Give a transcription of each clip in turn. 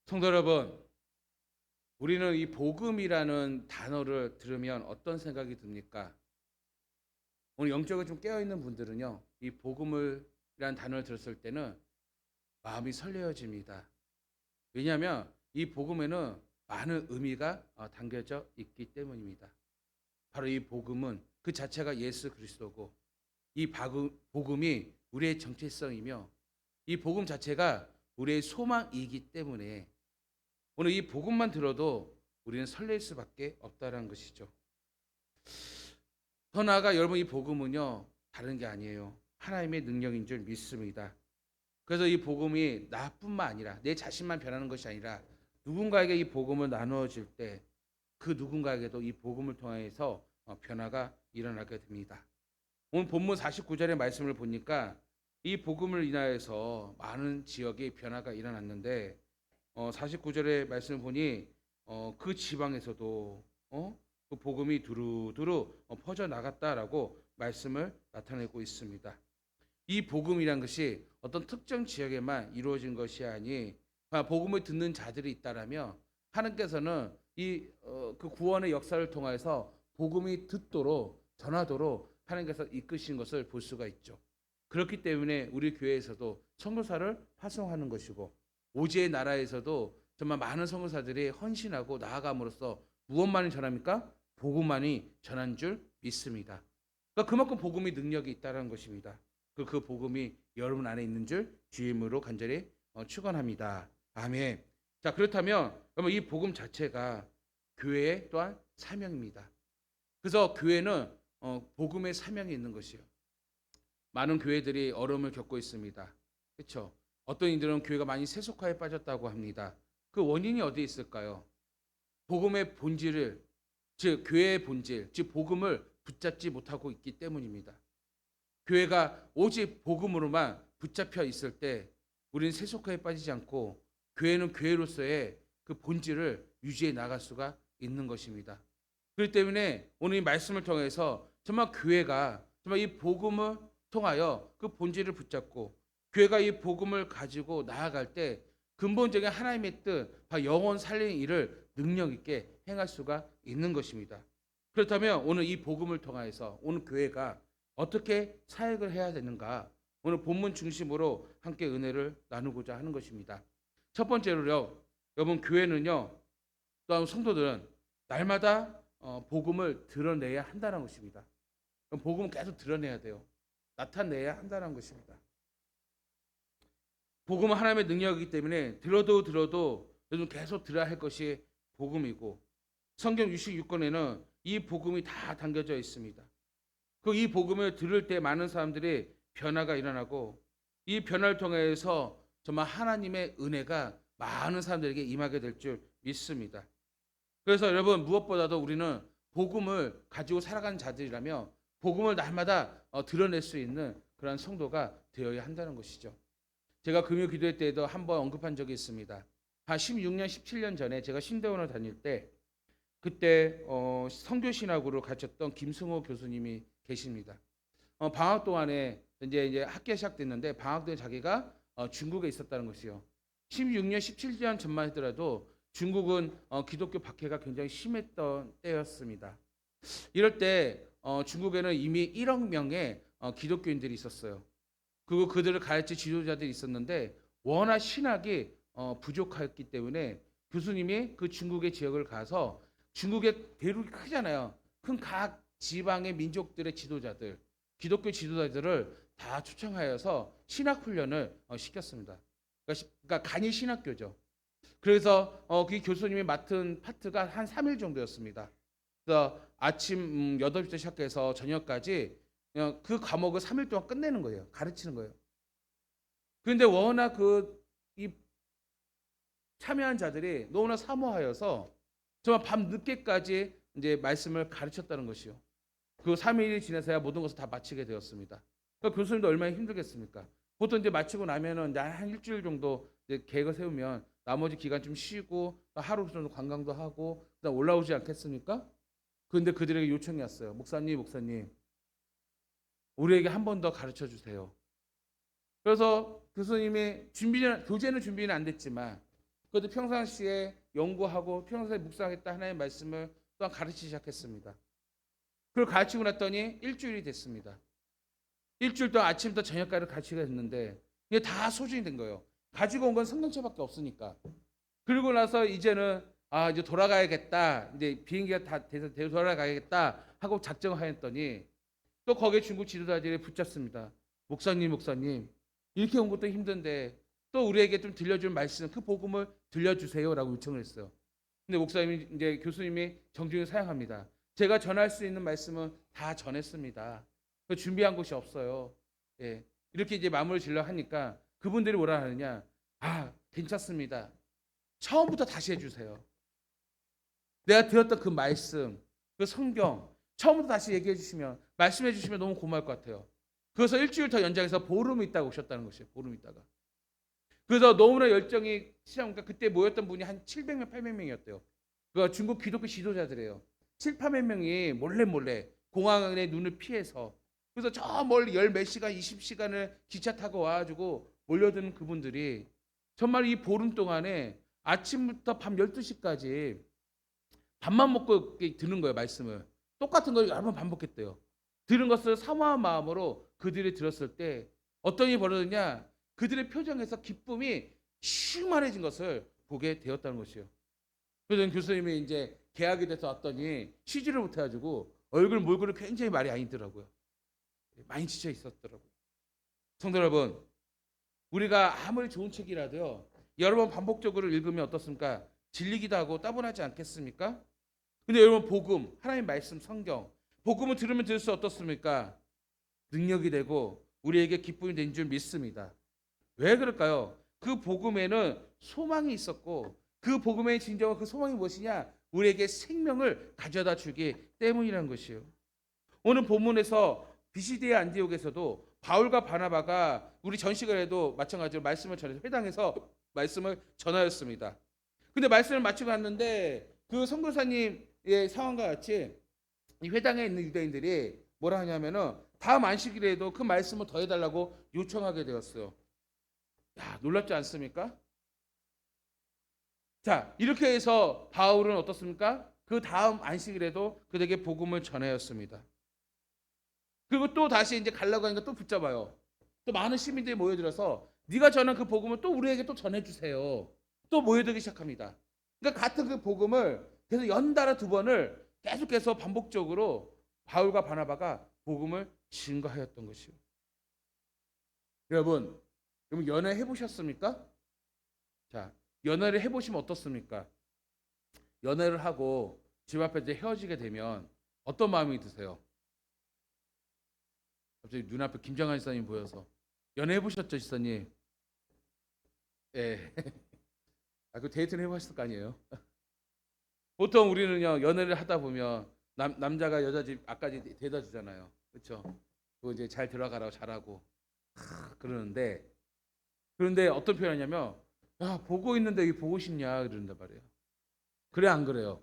성도 여러분, 우리는 이 복음이라는 단어를 들으면 어떤 생각이 듭니까? 오늘 영적으로 좀 깨어있는 분들은요, 이 복음이라는 단어를 들었을 때는 마음이 설레어집니다. 왜냐하면 이 복음에는 많은 의미가 담겨져 있기 때문입니다. 바로 이 복음은 그 자체가 예수 그리스도고, 이 복음이 우리의 정체성이며, 이 복음 자체가 우리의 소망이기 때문에 오늘 이 복음만 들어도 우리는 설렐 수밖에 없다는 것이죠. 더 나아가 여러분, 이 복음은요 다른 게 아니에요. 하나님의 능력인 줄 믿습니다. 그래서 이 복음이 나뿐만 아니라 내 자신만 변하는 것이 아니라 누군가에게 이 복음을 나누어질 때 그 누군가에게도 이 복음을 통해서 변화가 일어나게 됩니다. 오늘 본문 49절의 말씀을 보니까 이 복음을 인하여서 많은 지역에 변화가 일어났는데 49절의 말씀을 보니 그 지방에서도 그 복음이 두루두루 퍼져 나갔다라고 말씀을 나타내고 있습니다. 이 복음이란 것이 어떤 특정 지역에만 이루어진 것이 아니 복음을 듣는 자들이 있다라면 하나님께서는 그 구원의 역사를 통해서 복음이 듣도록 전하도록 하나님께서 이끄신 것을 볼 수가 있죠. 그렇기 때문에 우리 교회에서도 선교사를 파송하는 것이고 오지의 나라에서도 정말 많은 선교사들이 헌신하고 나아감으로써 무엇만이 전합니까? 복음만이 전한 줄 믿습니다. 그러니까 그만큼 복음이 능력이 있다는 것입니다. 그 복음이 여러분 안에 있는 줄 주임으로 간절히 축원합니다. 아멘. 자, 그렇다면 이 복음 자체가 교회의 또한 사명입니다. 그래서 교회는 복음의 사명이 있는 것이요. 많은 교회들이 어려움을 겪고 있습니다. 그렇죠? 어떤 이들은 교회가 많이 세속화에 빠졌다고 합니다. 그 원인이 어디에 있을까요? 복음의 본질을, 즉 교회의 본질, 즉 복음을 붙잡지 못하고 있기 때문입니다. 교회가 오직 복음으로만 붙잡혀 있을 때 우리는 세속화에 빠지지 않고 교회는 교회로서의 그 본질을 유지해 나갈 수가 있는 것입니다. 그렇기 때문에 오늘 이 말씀을 통해서 정말 교회가 정말 이 복음을 통하여 그 본질을 붙잡고 교회가 이 복음을 가지고 나아갈 때 근본적인 하나님의 뜻, 영혼 살리는 일을 능력 있게 행할 수가 있는 것입니다. 그렇다면 오늘 이 복음을 통해서 오늘 교회가 어떻게 사역을 해야 되는가? 오늘 본문 중심으로 함께 은혜를 나누고자 하는 것입니다. 첫 번째로요, 여러분 교회는요, 또한 성도들은 날마다 복음을 드러내야 한다는 것입니다. 복음은 계속 드러내야 돼요. 나타내야 한다는 것입니다. 복음은 하나님의 능력이기 때문에 들어도 여러분 계속 들어야 할 것이 복음이고 성경 66권에는 이 복음이 다 담겨져 있습니다. 이 복음을 들을 때 많은 사람들이 변화가 일어나고 이 변화를 통해서 정말 하나님의 은혜가 많은 사람들에게 임하게 될 줄 믿습니다. 그래서 여러분 무엇보다도 우리는 복음을 가지고 살아가는 자들이라며 복음을 날마다 드러낼 수 있는 그런 성도가 되어야 한다는 것이죠. 제가 금요 기도회 때에도 한번 언급한 적이 있습니다. 한 16년, 17년 전에 제가 신대원을 다닐 때 그때 선교신학으로 가르쳤던 김승호 교수님이 계십니다. 방학 동안에 이제 학기가 시작됐는데 방학 동안 자기가 중국에 있었다는 것이요. 16년, 17년 전만 하더라도 중국은 기독교 박해가 굉장히 심했던 때였습니다. 이럴 때 중국에는 이미 1억 명의 기독교인들이 있었어요. 그리고 그들을 가르칠 지도자들이 있었는데 워낙 신학이 부족했기 때문에 교수님이 그 중국의 지역을 가서 중국의 대륙이 크잖아요. 큰 각 지방의 민족들의 지도자들, 기독교 지도자들을 다 초청하여서 신학 훈련을 시켰습니다. 그러니까 간이 신학교죠. 그래서 그 교수님이 맡은 파트가 한 3일 정도였습니다. 그래서 아침 8시부터 시작해서 저녁까지 그냥 그 과목을 3일 동안 끝내는 거예요. 가르치는 거예요. 그런데 워낙 이 참여한 자들이 너무나 사모하여서 정말 밤 늦게까지 이제 말씀을 가르쳤다는 것이요. 그 3일이 지나서야 모든 것을 다 마치게 되었습니다. 그러니까 교수님도 얼마나 힘들겠습니까? 보통 이제 마치고 나면은 한 일주일 정도 이제 계획을 세우면 나머지 기간 좀 쉬고 하루 정도 관광도 하고 그다음 올라오지 않겠습니까? 그런데 그들에게 요청이 왔어요. 목사님, 우리에게 한 번 더 가르쳐 주세요. 그래서 교수님이 교재는 준비는 안 됐지만 그것도 평상시에 연구하고 평소에 묵상했다 하나님의 말씀을 또한 가르치기 시작했습니다. 그걸 가르치고 났더니 일주일이 됐습니다. 일주일 동안 아침부터 저녁까지 가르치게 됐는데 이게 다 소진이 된 거예요. 가지고 온 건 성경책밖에 없으니까. 그리고 나서 이제는 이제 돌아가야겠다. 이제 비행기가 다 돼서 돌아가야겠다 하고 작정을 하였더니 또 거기에 중국 지도자들이 붙잡습니다. 목사님, 이렇게 온 것도 힘든데 또 우리에게 좀 들려줄 말씀, 그 복음을 들려주세요라고 요청을 했어요. 근데 목사님이 이제 교수님이 정중히 사양합니다. 제가 전할 수 있는 말씀은 다 전했습니다. 준비한 것이 없어요. 예. 이렇게 이제 마무리 질러 하니까 그분들이 뭐라 하느냐? 괜찮습니다. 처음부터 다시 해주세요. 내가 들었던 그 말씀, 그 성경 처음부터 다시 얘기해 주시면, 말씀해 주시면 너무 고마울 것 같아요. 그래서 일주일 더 연장해서 보름 있다가 오셨다는 것이에요. 보름 있다가. 그래서 너무나 열정이 시작하니까 그때 모였던 분이 한 700명, 800명이었대요. 그 중국 기독교 지도자들이에요. 7, 800명이 몰래 공항의 눈을 피해서, 그래서 저 멀리 열 몇 시간, 20시간을 기차 타고 와가지고 몰려드는 그분들이 정말 이 보름 동안에 아침부터 밤 12시까지 밥만 먹고 듣는 거예요. 말씀을 똑같은 걸 여러 번 반복했대요. 들은 것을 사모한 마음으로 그들이 들었을 때 어떤 일이 벌어졌냐, 그들의 표정에서 기쁨이 충만해진 것을 보게 되었다는 것이에요. 그래서 교수님이 이제 개학이 돼서 왔더니 쉬지를 못해가지고 얼굴 굉장히 말이 아니더라고요. 많이 지쳐 있었더라고요. 성도 여러분, 우리가 아무리 좋은 책이라도요, 여러 번 반복적으로 읽으면 어떻습니까? 질리기도 하고 따분하지 않겠습니까? 근데 여러분, 복음, 하나님 말씀, 성경, 복음을 들으면 들을수록 어떻습니까? 능력이 되고 우리에게 기쁨이 된 줄 믿습니다. 왜 그럴까요? 그 복음에는 소망이 있었고, 그 복음의 진정한 그 소망이 무엇이냐? 우리에게 생명을 가져다 주기 때문이라는 것이에요. 오늘 본문에서 비시디의 안디옥에서도 바울과 바나바가 우리 전 시간에도 마찬가지로 말씀을 전해서 회당에서 말씀을 전하였습니다. 근데 말씀을 마치고 갔는데 그 선교사님의 상황과 같이 이 회당에 있는 유대인들이 뭐라 하냐면은 다음 안식일에도 그 말씀을 더 해달라고 요청하게 되었어요. 야, 놀랍지 않습니까? 자, 이렇게 해서 바울은 어떻습니까? 그 다음 안식일에도 그들에게 복음을 전하였습니다. 그리고 또 다시 이제 가려고 하니까 또 붙잡아요. 또 많은 시민들이 모여들어서 네가 전한 그 복음을 또 우리에게 또 전해주세요. 또 모여들기 시작합니다. 그러니까 같은 그 복음을 계속 연달아 두 번을 계속해서 반복적으로 바울과 바나바가 복음을 증거하였던 것이요. 여러분 연애 해보셨습니까? 자, 연애를 해보시면 어떻습니까? 연애를 하고 집 앞에 이제 헤어지게 되면 어떤 마음이 드세요? 갑자기 눈앞에 김정한 지사님 보여서 연애해 보셨죠, 지사님? 예. 그 데이트는 해보셨을 거 아니에요? 보통 우리는요 연애를 하다 보면 남자가 여자 집 앞까지 데려다 주잖아요, 그렇죠? 그거 이제 잘 들어가라고 잘하고 그러는데, 그런데 어떤 표현이냐면 야 보고 있는데 왜 보고 싶냐 그런단 말이에요. 그래 안 그래요?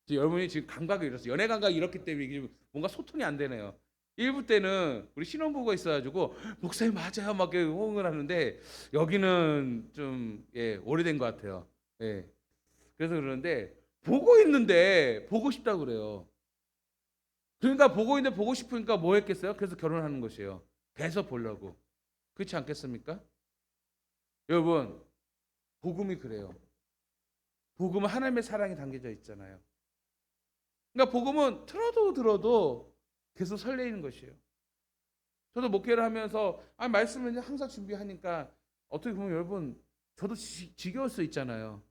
여러분이 지금 감각이 이렇어요. 연애 감각이 이렇기 때문에 이게 뭔가 소통이 안 되네요. 일부 때는 우리 신혼부부가 있어가지고 목사님 맞아요 막 이렇게 호응을 하는데 여기는 좀 오래된 것 같아요. 예. 그래서 그러는데 보고 있는데 보고 싶다고 그래요. 그러니까 보고 있는데 보고 싶으니까 뭐 했겠어요? 그래서 결혼하는 것이에요. 계속 보려고. 그렇지 않겠습니까? 여러분 복음이 그래요. 복음은 하나님의 사랑이 담겨져 있잖아요. 그러니까 복음은 들어도 계속 설레이는 것이에요. 저도 목회를 하면서 말씀을 항상 준비하니까 어떻게 보면 여러분 저도 지겨울 수 있잖아요.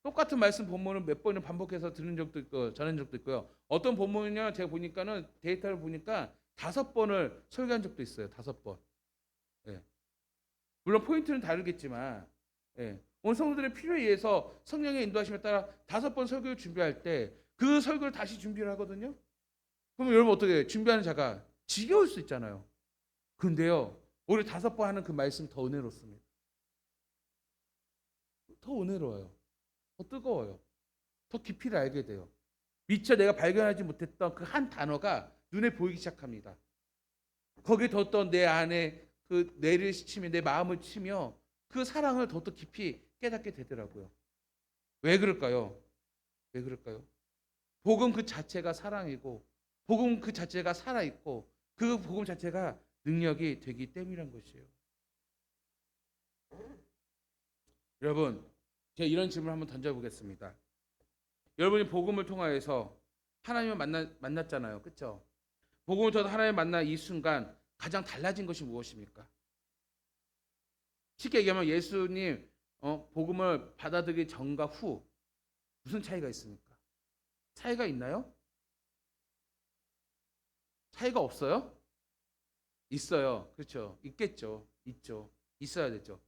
똑같은 말씀 본문을 몇 번을 반복해서 들은 적도 있고 전한 적도 있고요. 어떤 본문은요 제가 보니까는 데이터를 보니까 5번을 설교한 적도 있어요. 5번. 예. 물론 포인트는 다르겠지만 오늘 성도들의 필요에 의해서 성령의 인도하심에 따라 5번 설교를 준비할 때 그 설교를 다시 준비를 하거든요. 그럼 여러분 어떻게 해요? 준비하는 자가 지겨울 수 있잖아요. 근데요 오히려 5번 하는 그 말씀이 더 은혜롭습니다. 더 은혜로워요. 더 뜨거워요. 더 깊이를 알게 돼요. 미처 내가 발견하지 못했던 그 한 단어가 눈에 보이기 시작합니다. 거기에 뒀던 내 안에 그 뇌를 치며 내 마음을 치며 그 사랑을 더욱더 깊이 깨닫게 되더라고요. 왜 그럴까요? 왜 그럴까요? 복음 그 자체가 사랑이고 복음 그 자체가 살아있고 그 복음 자체가 능력이 되기 때문이란 것이에요. 여러분, 제가 이런 질문을 한번 던져보겠습니다. 여러분이 복음을 통하여서 하나님을 만났잖아요. 그렇죠? 복음을 통해서 하나님을 만난 이 순간 가장 달라진 것이 무엇입니까? 쉽게 얘기하면 예수님 복음을 받아들이기 전과 후 무슨 차이가 있습니까? 차이가 있나요? 차이가 없어요? 있어요. 그렇죠. 있겠죠. 있죠. 있어야 되죠.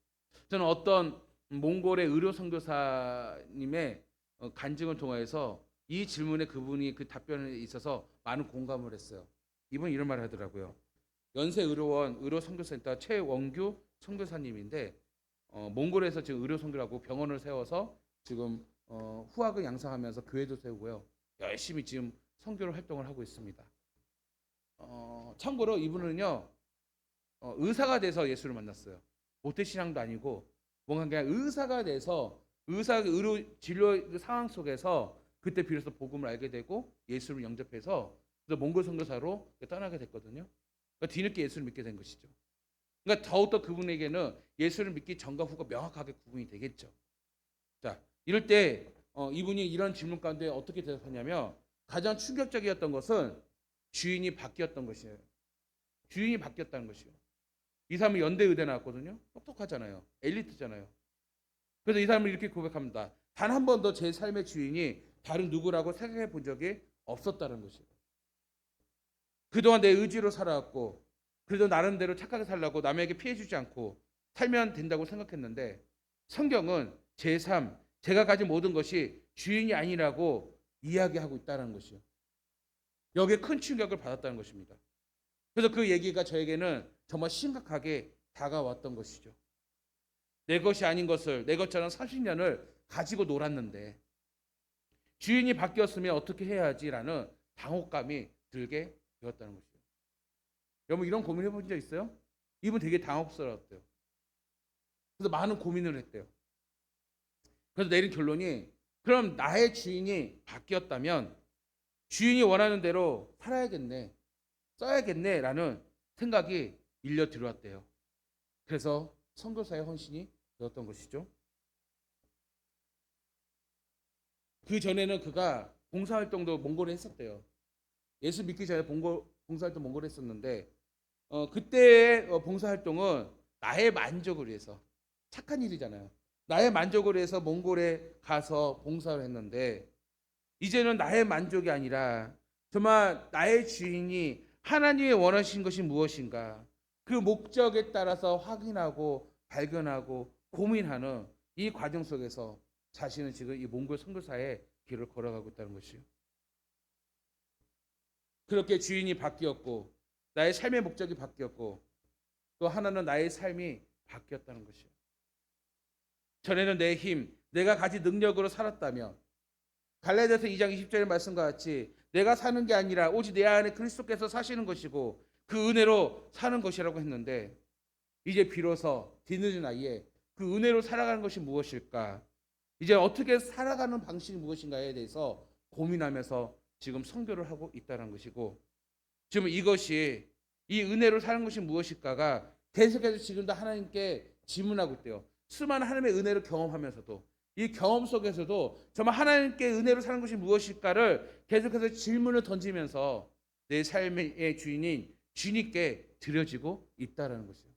저는 어떤 몽골의 의료 선교사님의 간증을 통해서 이 질문에 그분이 그 답변에 있어서 많은 공감을 했어요. 이분이 이런 말을 하더라고요. 연세의료원 의료선교센터 최원규 선교사님인데 몽골에서 지금 의료선교라고 병원을 세워서 지금 후학을 양성하면서 교회도 세우고요. 열심히 지금 선교를 활동을 하고 있습니다. 참고로 이분은요 의사가 돼서 예수를 만났어요. 모태신앙도 아니고 뭔가 그냥 의사가 돼서 의료 진료 상황 속에서 그때 비로소 복음을 알게 되고 예수를 영접해서 그래서 몽골 선교사로 떠나게 됐거든요. 그러니까 뒤늦게 예수를 믿게 된 것이죠. 그러니까 더욱더 그분에게는 예수를 믿기 전과 후가 명확하게 구분이 되겠죠. 자, 이럴 때 이분이 이런 질문 가운데 어떻게 대답하냐면 가장 충격적이었던 것은 주인이 바뀌었던 것이에요. 주인이 바뀌었다는 것이에요. 이 사람은 연대 의대 나왔거든요. 똑똑하잖아요. 엘리트잖아요. 그래서 이 사람은 이렇게 고백합니다. 단 한 번도 제 삶의 주인이 다른 누구라고 생각해 본 적이 없었다는 것이에요. 그동안 내 의지로 살아왔고 그래도 나름대로 착하게 살라고 남에게 피해 주지 않고 살면 된다고 생각했는데 성경은 제 삶, 제가 가진 모든 것이 주인이 아니라고 이야기하고 있다는 것이요. 여기에 큰 충격을 받았다는 것입니다. 그래서 그 얘기가 저에게는 정말 심각하게 다가왔던 것이죠. 내 것이 아닌 것을 내 것처럼 30년을 가지고 놀았는데 주인이 바뀌었으면 어떻게 해야지라는 당혹감이 들게 되었다는 것이죠. 여러분 이런 고민 해본 적 있어요? 이분 되게 당혹스러웠대요. 그래서 많은 고민을 했대요. 그래서 내린 결론이 그럼 나의 주인이 바뀌었다면 주인이 원하는 대로 살아야겠네, 써야겠네라는 생각이 일려 들어왔대요. 그래서 선교사의 헌신이 되었던 것이죠. 그 전에는 그가 봉사활동도 몽골에 했었대요. 예수 믿기 전에 봉사활동 몽골에 했었는데 그때의 봉사활동은 나의 만족을 위해서 착한 일이잖아요. 나의 만족을 위해서 몽골에 가서 봉사를 했는데 이제는 나의 만족이 아니라 정말 나의 주인이 하나님의 원하신 것이 무엇인가 그 목적에 따라서 확인하고 발견하고 고민하는 이 과정 속에서 자신은 지금 이 몽골 선교사의 길을 걸어가고 있다는 것이요. 그렇게 주인이 바뀌었고 나의 삶의 목적이 바뀌었고 또 하나는 나의 삶이 바뀌었다는 것이요. 전에는 내 힘, 내가 가진 능력으로 살았다면 갈라디아서 2장 20절의 말씀과 같이 내가 사는 게 아니라 오직 내 안에 그리스도께서 사시는 것이고 그 은혜로 사는 것이라고 했는데 이제 비로소 뒤늦은 나이에 그 은혜로 살아가는 것이 무엇일까? 이제 어떻게 살아가는 방식이 무엇인가에 대해서 고민하면서 지금 선교를 하고 있다는 것이고 지금 이것이 이 은혜로 사는 것이 무엇일까가 계속해서 지금도 하나님께 질문하고 있대요. 수많은 하나님의 은혜를 경험하면서도 이 경험 속에서도 정말 하나님께 은혜로 사는 것이 무엇일까를 계속해서 질문을 던지면서 내 삶의 주인인 주님께 드려지고 있다라는 것이에요.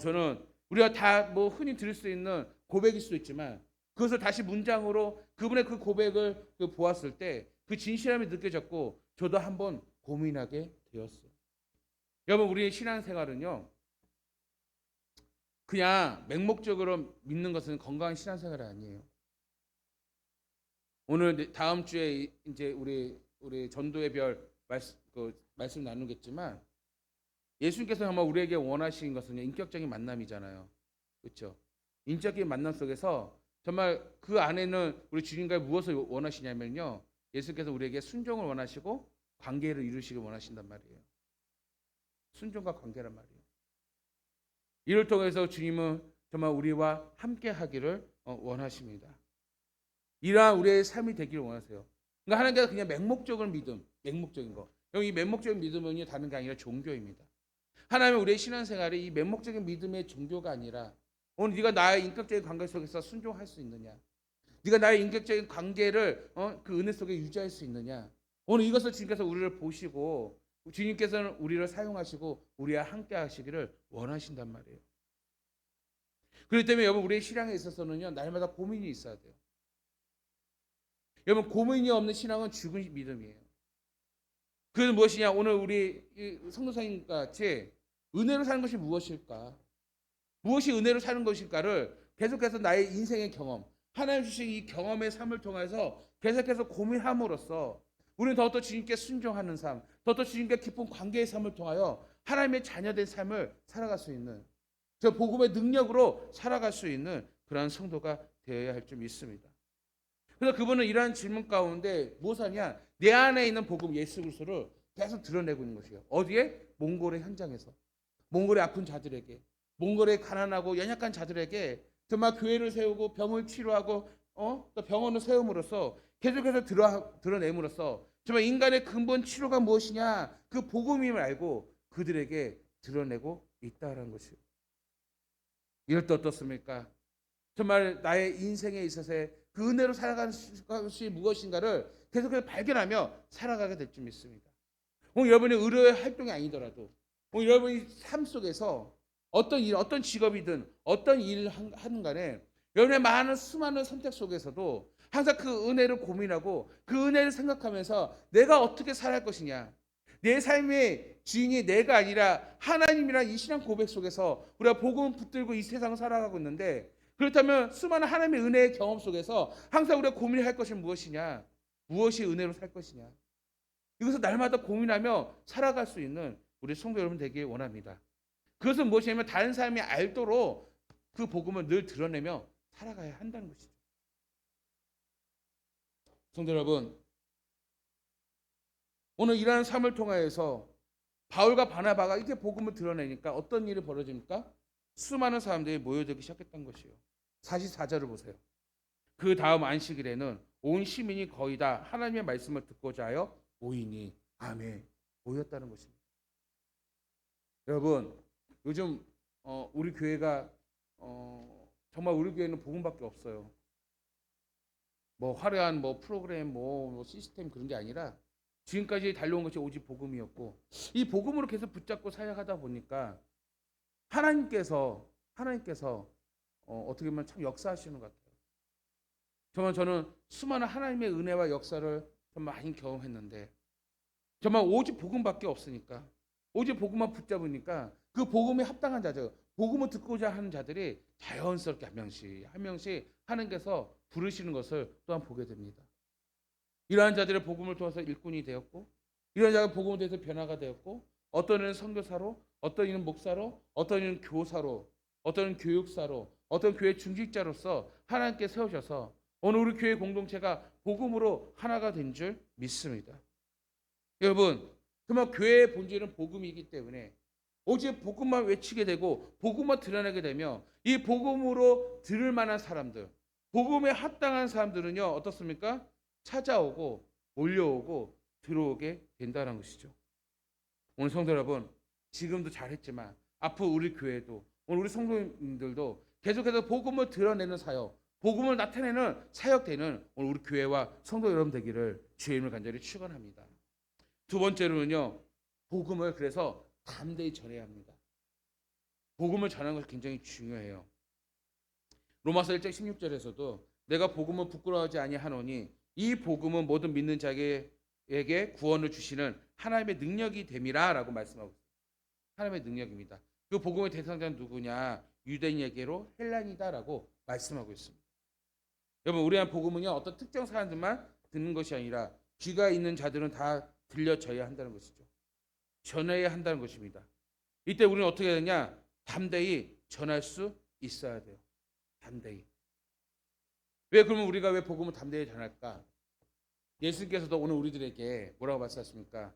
저는 우리가 다 뭐 흔히 들을 수 있는 고백일 수도 있지만 그것을 다시 문장으로 그분의 그 고백을 보았을 때 그 진실함이 느껴졌고 저도 한번 고민하게 되었어요. 여러분 우리의 신앙생활은요 그냥 맹목적으로 믿는 것은 건강한 신앙생활이 아니에요. 오늘 다음 주에 이제 우리 전도의 별 말씀 나누겠지만 예수님께서 정말 우리에게 원하시는 것은 인격적인 만남이잖아요. 그렇죠? 인격적인 만남 속에서 정말 그 안에는 우리 주님과 무엇을 원하시냐면요. 예수께서 우리에게 순종을 원하시고 관계를 이루시길 원하신단 말이에요. 순종과 관계란 말이에요. 이를 통해서 주님은 정말 우리와 함께 하기를 원하십니다. 이러한 우리의 삶이 되기를 원하세요. 그러니까 하나님께서 그냥 맹목적인 믿음, 맹목적인 거. 여기 맹목적인 믿음은 다른 게 아니라 종교입니다. 하나님은 우리의 신앙생활이 이 맹목적인 믿음의 종교가 아니라 오늘 네가 나의 인격적인 관계 속에서 순종할 수 있느냐? 네가 나의 인격적인 관계를 그 은혜 속에 유지할 수 있느냐? 오늘 이것을 주님께서 우리를 보시고 주님께서는 우리를 사용하시고 우리와 함께 하시기를 원하신단 말이에요. 그렇기 때문에 여러분 우리의 신앙에 있어서는요 날마다 고민이 있어야 돼요. 여러분 고민이 없는 신앙은 죽은 믿음이에요. 그래서 무엇이냐? 오늘 우리 성도사님 같이 은혜로 사는 것이 무엇일까? 무엇이 은혜로 사는 것일까를 계속해서 나의 인생의 경험, 하나님 주신 이 경험의 삶을 통해서 계속해서 고민함으로써 우리는 더욱더 주님께 순종하는 삶, 더욱더 주님께 깊은 관계의 삶을 통하여 하나님의 자녀된 삶을 살아갈 수 있는 저 복음의 능력으로 살아갈 수 있는 그러한 성도가 되어야 할 줄 믿습니다. 그래서 그분은 이러한 질문 가운데 무엇하냐? 내 안에 있는 복음 예수 그리스도를 계속 드러내고 있는 것이에요. 어디에? 몽골의 현장에서. 몽골의 아픈 자들에게, 몽골의 가난하고 연약한 자들에게 정말 교회를 세우고 병을 치료하고 또 병원을 세움으로써 계속해서 드러냄으로써 정말 인간의 근본 치료가 무엇이냐? 그 복음임을 알고 그들에게 드러내고 있다라는 것이에요. 이럴 때 어떻습니까? 정말 나의 인생에 있어서의 그 은혜로 살아가는 것이 무엇인가를 계속해서 발견하며 살아가게 될 줄 믿습니다. 오늘 여러분의 의료의 활동이 아니더라도 오늘 여러분이 삶 속에서 어떤 일, 어떤 직업이든 어떤 일을 하는 간에 여러분의 많은 수많은 선택 속에서도 항상 그 은혜를 고민하고 그 은혜를 생각하면서 내가 어떻게 살아갈 것이냐. 내 삶의 주인이 내가 아니라 하나님이란 이 신앙 고백 속에서 우리가 복음을 붙들고 이 세상을 살아가고 있는데 그렇다면 수많은 하나님의 은혜의 경험 속에서 항상 우리가 고민할 것이 무엇이냐? 무엇이 은혜로 살 것이냐? 이것을 날마다 고민하며 살아갈 수 있는 우리 성도 여러분 되길 원합니다. 그것은 무엇이냐면 다른 사람이 알도록 그 복음을 늘 드러내며 살아가야 한다는 것이죠. 성도 여러분, 오늘 이러한 삶을 통하여서 바울과 바나바가 이렇게 복음을 드러내니까 어떤 일이 벌어집니까? 수많은 사람들이 모여들기 시작했던 것이에요. 44절을 보세요. 그 다음 안식일에는 온 시민이 거의 다 하나님의 말씀을 듣고자 하여 모이니 아멘 모였다는 것입니다. 여러분 요즘 우리 교회가 정말 우리 교회는 복음밖에 없어요. 뭐 화려한 뭐 프로그램 뭐 시스템 그런 게 아니라 지금까지 달려온 것이 오직 복음이었고 이 복음으로 계속 붙잡고 사역하다 보니까 하나님께서 어떻게 보면 참 역사하시는 것 같아요. 정말 저는 수많은 하나님의 은혜와 역사를 정말 많이 경험했는데 정말 오직 복음밖에 없으니까 오직 복음만 붙잡으니까 그 복음에 합당한 자들, 복음을 듣고자 하는 자들이 자연스럽게 한 명씩 하나님께서 부르시는 것을 또한 보게 됩니다. 이러한 자들의 복음을 통해서 일꾼이 되었고 이러한 자가 복음을 통해서 변화가 되었고 어떤 이는 선교사로 어떤 이는 목사로 어떤 이는 교사로 어떤 이는 교육사로 어떤 교회 중직자로서 하나님께 세우셔서 오늘 우리 교회 공동체가 복음으로 하나가 된 줄 믿습니다. 여러분 정말 교회의 본질은 복음이기 때문에 오직 복음만 외치게 되고 복음만 드러내게 되며 이 복음으로 들을 만한 사람들 복음에 합당한 사람들은요 어떻습니까? 찾아오고 몰려오고 들어오게 된다는 것이죠. 오늘 성도 여러분 지금도 잘했지만 앞으로 우리 교회도 오늘 우리 성도님들도 계속해서 복음을 드러내는 사역 복음을 나타내는 사역되는 오늘 우리 교회와 성도 여러분 되기를 주의 이름을 간절히 축원합니다. 두 번째로는요 복음을 그래서 담대히 전해야 합니다. 복음을 전하는 것이 굉장히 중요해요. 로마서 1장 16절에서도 내가 복음을 부끄러워하지 아니하노니 이 복음은 모든 믿는 자에게 구원을 주시는 하나님의 능력이 됨이라라고 말씀하고 있습니다. 하나님의 능력입니다. 그 복음의 대상자는 누구냐? 유대인에게로 헬란이다라고 말씀하고 있습니다. 여러분 우리한 복음은요 어떤 특정 사람들만 듣는 것이 아니라 귀가 있는 자들은 다 들려져야 한다는 것이죠. 전해야 한다는 것입니다. 이때 우리는 어떻게 해야 되냐? 담대히 전할 수 있어야 돼요. 담대히. 그러면 우리가 왜 복음을 담대히 전할까? 예수님께서도 오늘 우리들에게 뭐라고 말씀하십니까?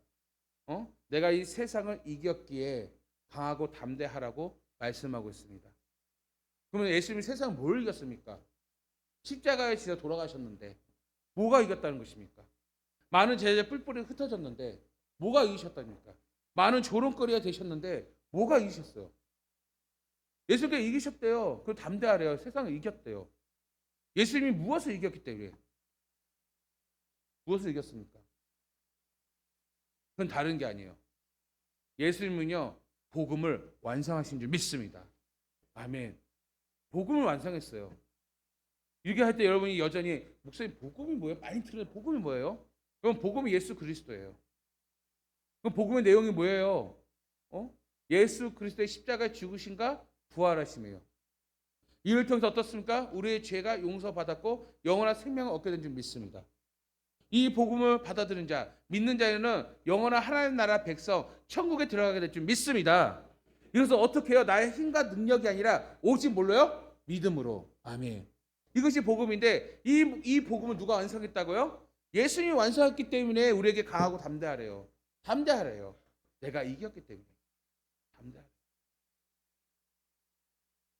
내가 이 세상을 이겼기에 강하고 담대하라고 말씀하고 있습니다. 그러면 예수님이 세상 뭘 이겼습니까? 십자가에 지어 돌아가셨는데 뭐가 이겼다는 것입니까? 많은 제자 뿔뿔이 흩어졌는데 뭐가 이기셨답니까? 많은 조롱거리가 되셨는데 뭐가 이기셨어요? 예수님께 이기셨대요. 그 담대하래요. 세상을 이겼대요. 예수님이 무엇을 이겼기 때문에 무엇을 이겼습니까? 그건 다른 게 아니에요. 예수님은요 복음을 완성하신 줄 믿습니다. 아멘. 복음을 완성했어요. 이렇게 할 때 여러분이 여전히 목사님 복음이 뭐예요? 많이 들어요. 복음이 뭐예요? 그럼 복음이 예수 그리스도예요. 그럼 복음의 내용이 뭐예요? 예수 그리스도의 십자가에 죽으신가 부활하심이에요. 이를 통해서 어떻습니까? 우리의 죄가 용서받았고 영원한 생명을 얻게 된 줄 믿습니다. 이 복음을 받아들인 자, 믿는 자에는 영원한 하나님 나라 백성, 천국에 들어가게 될 줄 믿습니다. 그래서 어떻게 해요? 나의 힘과 능력이 아니라 오직 뭘로요? 믿음으로. 아멘. 이것이 복음인데 이 복음을 누가 완성했다고요? 예수님이 완성했기 때문에 우리에게 강하고 담대하래요. 담대하래요. 내가 이겼기 때문에. 담대하래요.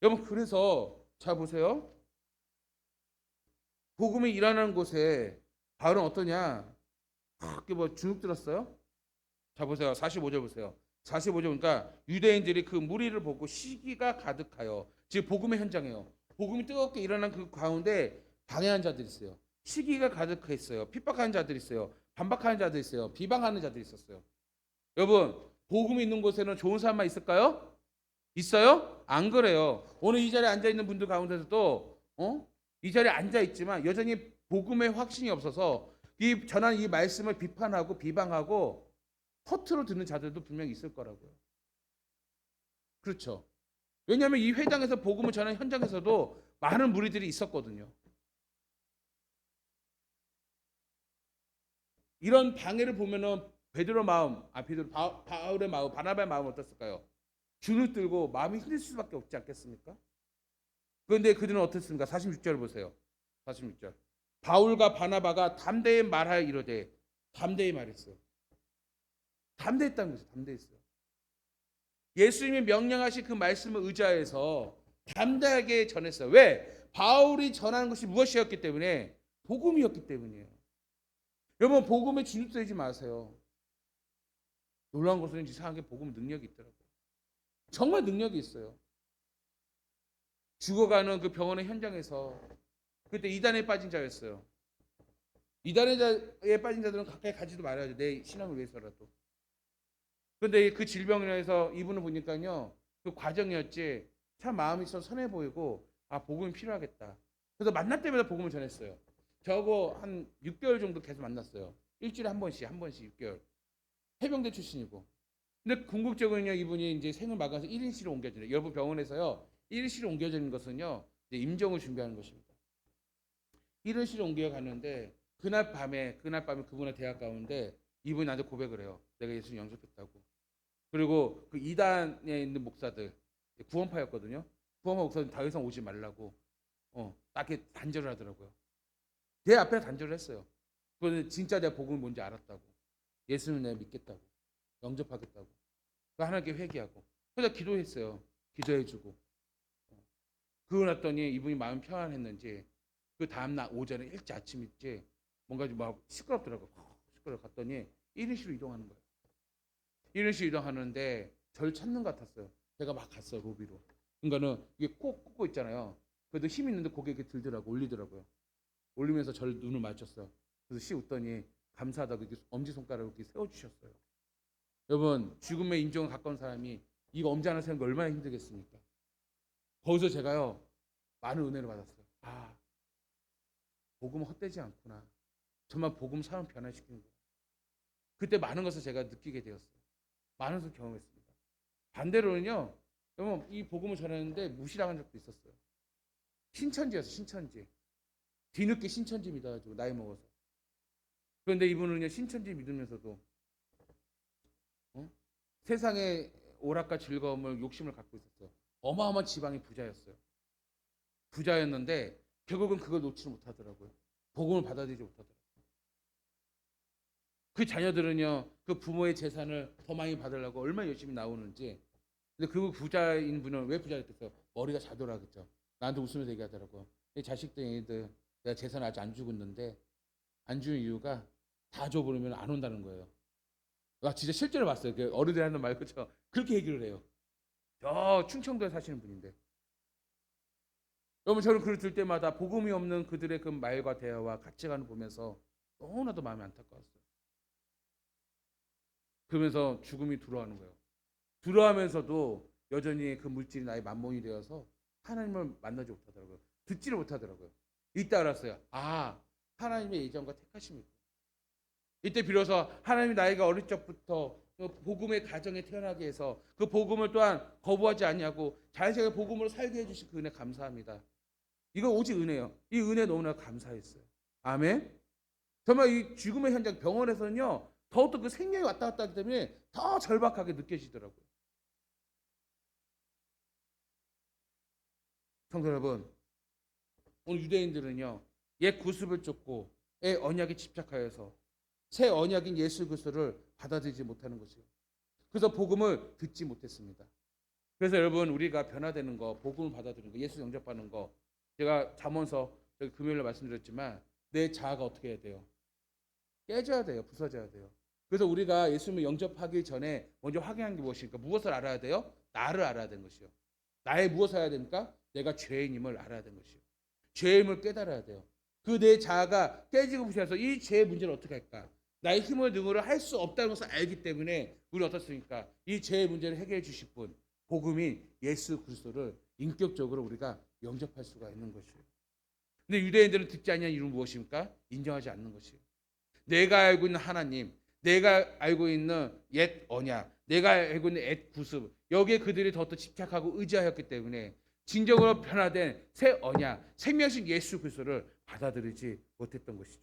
여러분 그래서 자 보세요. 복음이 일어나는 곳에 바울은 어떠냐? 그게 뭐 주눅 들었어요? 자 보세요. 45절 보세요. 45절 보니까 유대인들이 그 무리를 보고 시기가 가득하여 즉 복음의 현장이에요. 복음이 뜨겁게 일어난 그 가운데 방해한 자들이 있어요. 시기가 가득했어요. 핍박하는 자들이 있어요. 반박하는 자들이 있어요. 비방하는 자들이 있었어요. 여러분 복음이 있는 곳에는 좋은 사람만 있을까요? 있어요? 안 그래요. 오늘 이 자리에 앉아 있는 분들 가운데서도 이 자리에 앉아 있지만 여전히 복음의 확신이 없어서 이 전한 이 말씀을 비판하고 비방하고 허투루 듣는 자들도 분명히 있을 거라고요. 그렇죠. 왜냐하면 이 회당에서 복음을 전하는 현장에서도 많은 무리들이 있었거든요. 이런 방해를 보면은 베드로 마음, 바울의 마음, 바나바의 마음은 어땠을까요? 주눅 들고 마음이 힘들 수밖에 없지 않겠습니까? 그런데 그들은 어떻습니까? 46절 보세요. 46절. 바울과 바나바가 담대히 말하여 이르되 담대히 말했어요. 담대했다는 거죠. 담대했어요. 예수님이 명령하신 그 말씀을 의지해서 담대하게 전했어요. 왜? 바울이 전하는 것이 무엇이었기 때문에? 복음이었기 때문이에요. 여러분 복음에 주눅들지 마세요. 놀라운 것은 이상하게 복음 능력이 있더라고요. 정말 능력이 있어요. 죽어가는 그 병원의 현장에서 그때 이단에 빠진 자였어요. 이단에 빠진 자들은 가까이 가지도 말아야죠. 내 신앙을 위해서라도. 그런데 그 질병으로 해서 이분을 보니까요. 그 과정이었지 참 마음이 좀 선해 보이고 아 복음이 필요하겠다. 그래서 만날 때마다 복음을 전했어요. 저하고 한 6개월 정도 계속 만났어요. 일주일에 한 번씩 6개월. 해병대 출신이고. 근데 궁극적으로는요 이분이 이제 생을 막아서 1인실로 옮겨지는 여러분 병원에서요 1인실로 옮겨지는 것은요 이제 임종을 준비하는 것입니다. 1인실로 옮겨가는데 그날 밤에 그분의 대학 가운데 이분이 나한테 고백을 해요. 내가 예수님 영접했다고. 그리고 그 이단에 있는 목사들 구원파였거든요. 구원파 목사들 더 이상 오지 말라고 딱히 단절을 하더라고요. 내 앞에 단절을 했어요. 그거는 진짜 내가 복음이 뭔지 알았다고. 예수는 내가 믿겠다고. 영접하겠다고. 그 하나님께 회개하고. 그래서 기도했어요. 기도해주고. 그러고 났더니 이분이 마음 평안했는지 그 다음날 오전에 일찍 아침 일찍 뭔가 좀 막 시끄럽더라고요. 시끄러 갔더니 1인실로 이동하는 거예요. 1인실 이동하는데 저를 찾는 것 같았어요. 제가 막 갔어요. 로비로. 그러니까는 이게 꼭 꽂고 있잖아요. 그래도 힘 있는데 고개 이렇게 들더라고 올리더라고요. 올리면서 저를 눈을 맞췄어요. 그래서 씨 웃더니 감사하다고 이렇게 엄지손가락을 이렇게 세워주셨어요. 여러분 죽음의 인종에 가까운 사람이 이거 엄지 하나 세우는 거 얼마나 힘들겠습니까? 거기서 제가요 많은 은혜를 받았어요. 아 복음은 헛되지 않구나. 정말 복음 사람 변화시키는 거예요. 그때 많은 것을 제가 느끼게 되었어요. 많은 것을 경험했습니다. 반대로는요 여러분 이 복음을 전했는데 무시당한 적도 있었어요. 신천지였어요. 신천지. 뒤늦게 신천지 믿어가지고 나이 먹어서. 그런데 이분은요 신천지 믿으면서도 세상의 오락과 즐거움을 욕심을 갖고 있었어요. 어마어마한 지방의 부자였어요. 부자였는데 결국은 그걸 놓지 못하더라고요. 복음을 받아들이지 못하더라고요. 그 자녀들은요 그 부모의 재산을 더 많이 받으려고 얼마나 열심히 나오는지. 근데 그 부자인 분은 왜 부자였겠어요? 머리가 잘 돌아가겠죠. 나한테 웃으면서 얘기하더라고. 내 자식들 내가 재산 아직 안 주고 있는데 안 주는 이유가 다 줘버리면 안 온다는 거예요. 나 진짜 실제로 봤어요. 그 어른들이 하는 말 그죠? 그렇게 얘기를 해요. 저 충청도에 사시는 분인데. 여러분 저는 글을 들 때마다 복음이 없는 그들의 그 말과 대화와 가치관을 보면서 너무나도 마음이 안타까웠어요. 그러면서 죽음이 두려워하는 거예요. 두려워하면서도 여전히 그 물질이 나의 만몬이 되어서 하나님을 만나지 못하더라고요. 듣지를 못하더라고요. 이때 알았어요. 아, 하나님의 예정과 택하심이 있고. 이때 비로소 하나님이 나이가 어릴 적부터 그 복음의 가정에 태어나게 해서 그 복음을 또한 거부하지 않냐고 자연스럽게 복음으로 살게 해주신 그 은혜 감사합니다. 이거 오직 은혜예요. 이 은혜 너무나 감사했어요. 아멘. 정말 이 죽음의 현장 병원에서는요 더욱더 그 생명이 왔다 갔다 하기 때문에 더 절박하게 느껴지더라고요. 성도 여러분, 오늘 유대인들은요 옛 구습을 쫓고 옛 언약에 집착하여서 새 언약인 예수 그리스도를 받아들이지 못하는 것이요. 그래서 복음을 듣지 못했습니다. 그래서 여러분 우리가 변화되는 거, 복음을 받아들이는 거, 예수 영접하는 거, 제가 잠언서 금요일에 말씀드렸지만 내 자아가 어떻게 해야 돼요? 깨져야 돼요. 부서져야 돼요. 그래서 우리가 예수님을 영접하기 전에 먼저 확인한 게 무엇입니까? 무엇을 알아야 돼요? 나를 알아야 되는 것이요. 나의 무엇을 알아야 됩니까? 내가 죄인임을 알아야 되는 것이요. 죄임을 깨달아야 돼요. 그 내 자아가 깨지고 부셔서 이 죄의 문제를 어떻게 할까? 나의 힘을 능으로 할 수 없다는 것을 알기 때문에 우리 어떻습니까? 이 죄의 문제를 해결해 주실 분, 복음인 예수 그리스도를 인격적으로 우리가 영접할 수가 있는 것이에요. 근데 유대인들은 듣지 않냐는 이유는 무엇입니까? 인정하지 않는 것이에요. 내가 알고 있는 하나님, 내가 알고 있는 옛 언약, 내가 알고 있는 옛 구습, 여기에 그들이 더더 집착하고 의지하였기 때문에 진정으로 변화된 새 언약, 생명신 예수 그리스도를 받아들이지 못했던 것이죠.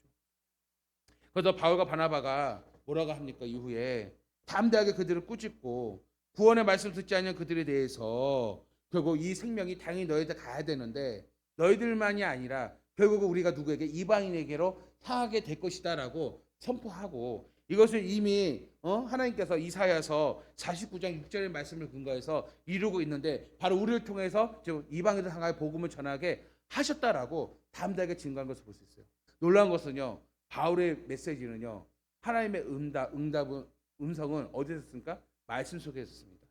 그래서 바울과 바나바가 뭐라고 합니까? 이후에 담대하게 그들을 꾸짖고 구원의 말씀 듣지 않는 그들에 대해서 결국 이 생명이 당연히 너희들 가야 되는데 너희들만이 아니라 결국 우리가 누구에게 이방인에게로 향하게 될 것이다라고 선포하고 이것을 이미 하나님께서 이사야서 49장 6절의 말씀을 근거해서 이루고 있는데 바로 우리를 통해서 지금 이방인들 향하여 복음을 전하게 하셨다라고 담대하게 증거한 것을 볼 수 있어요. 놀라운 것은요. 바울의 메시지는요. 하나님의 응답은 음성은 어디서 있습니까? 말씀 속에 있었습니다.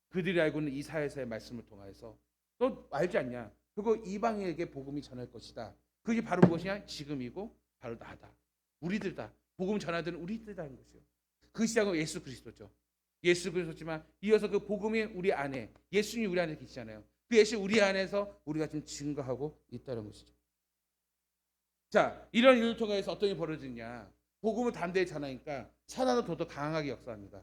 그들이 알고 있는 이사야서의 말씀을 통하여서 너 알지 않냐? 그거 이방인에게 복음이 전할 것이다. 그게 바로 무엇이냐? 지금이고 바로 나다. 우리들다. 복음 전하는 우리들다는 것이요. 그 시작은 예수 그리스도죠. 예수 그리스도지만 이어서 그 복음이 우리 안에 예수님이 우리 안에 계시잖아요. 그 예수 우리 안에서 우리가 지금 증거하고 있다는 것이죠. 자, 이런 일을 통해서 어떤 일이 벌어지냐? 복음을 담대히 전하니까 사단은 더더 강하게 역사합니다.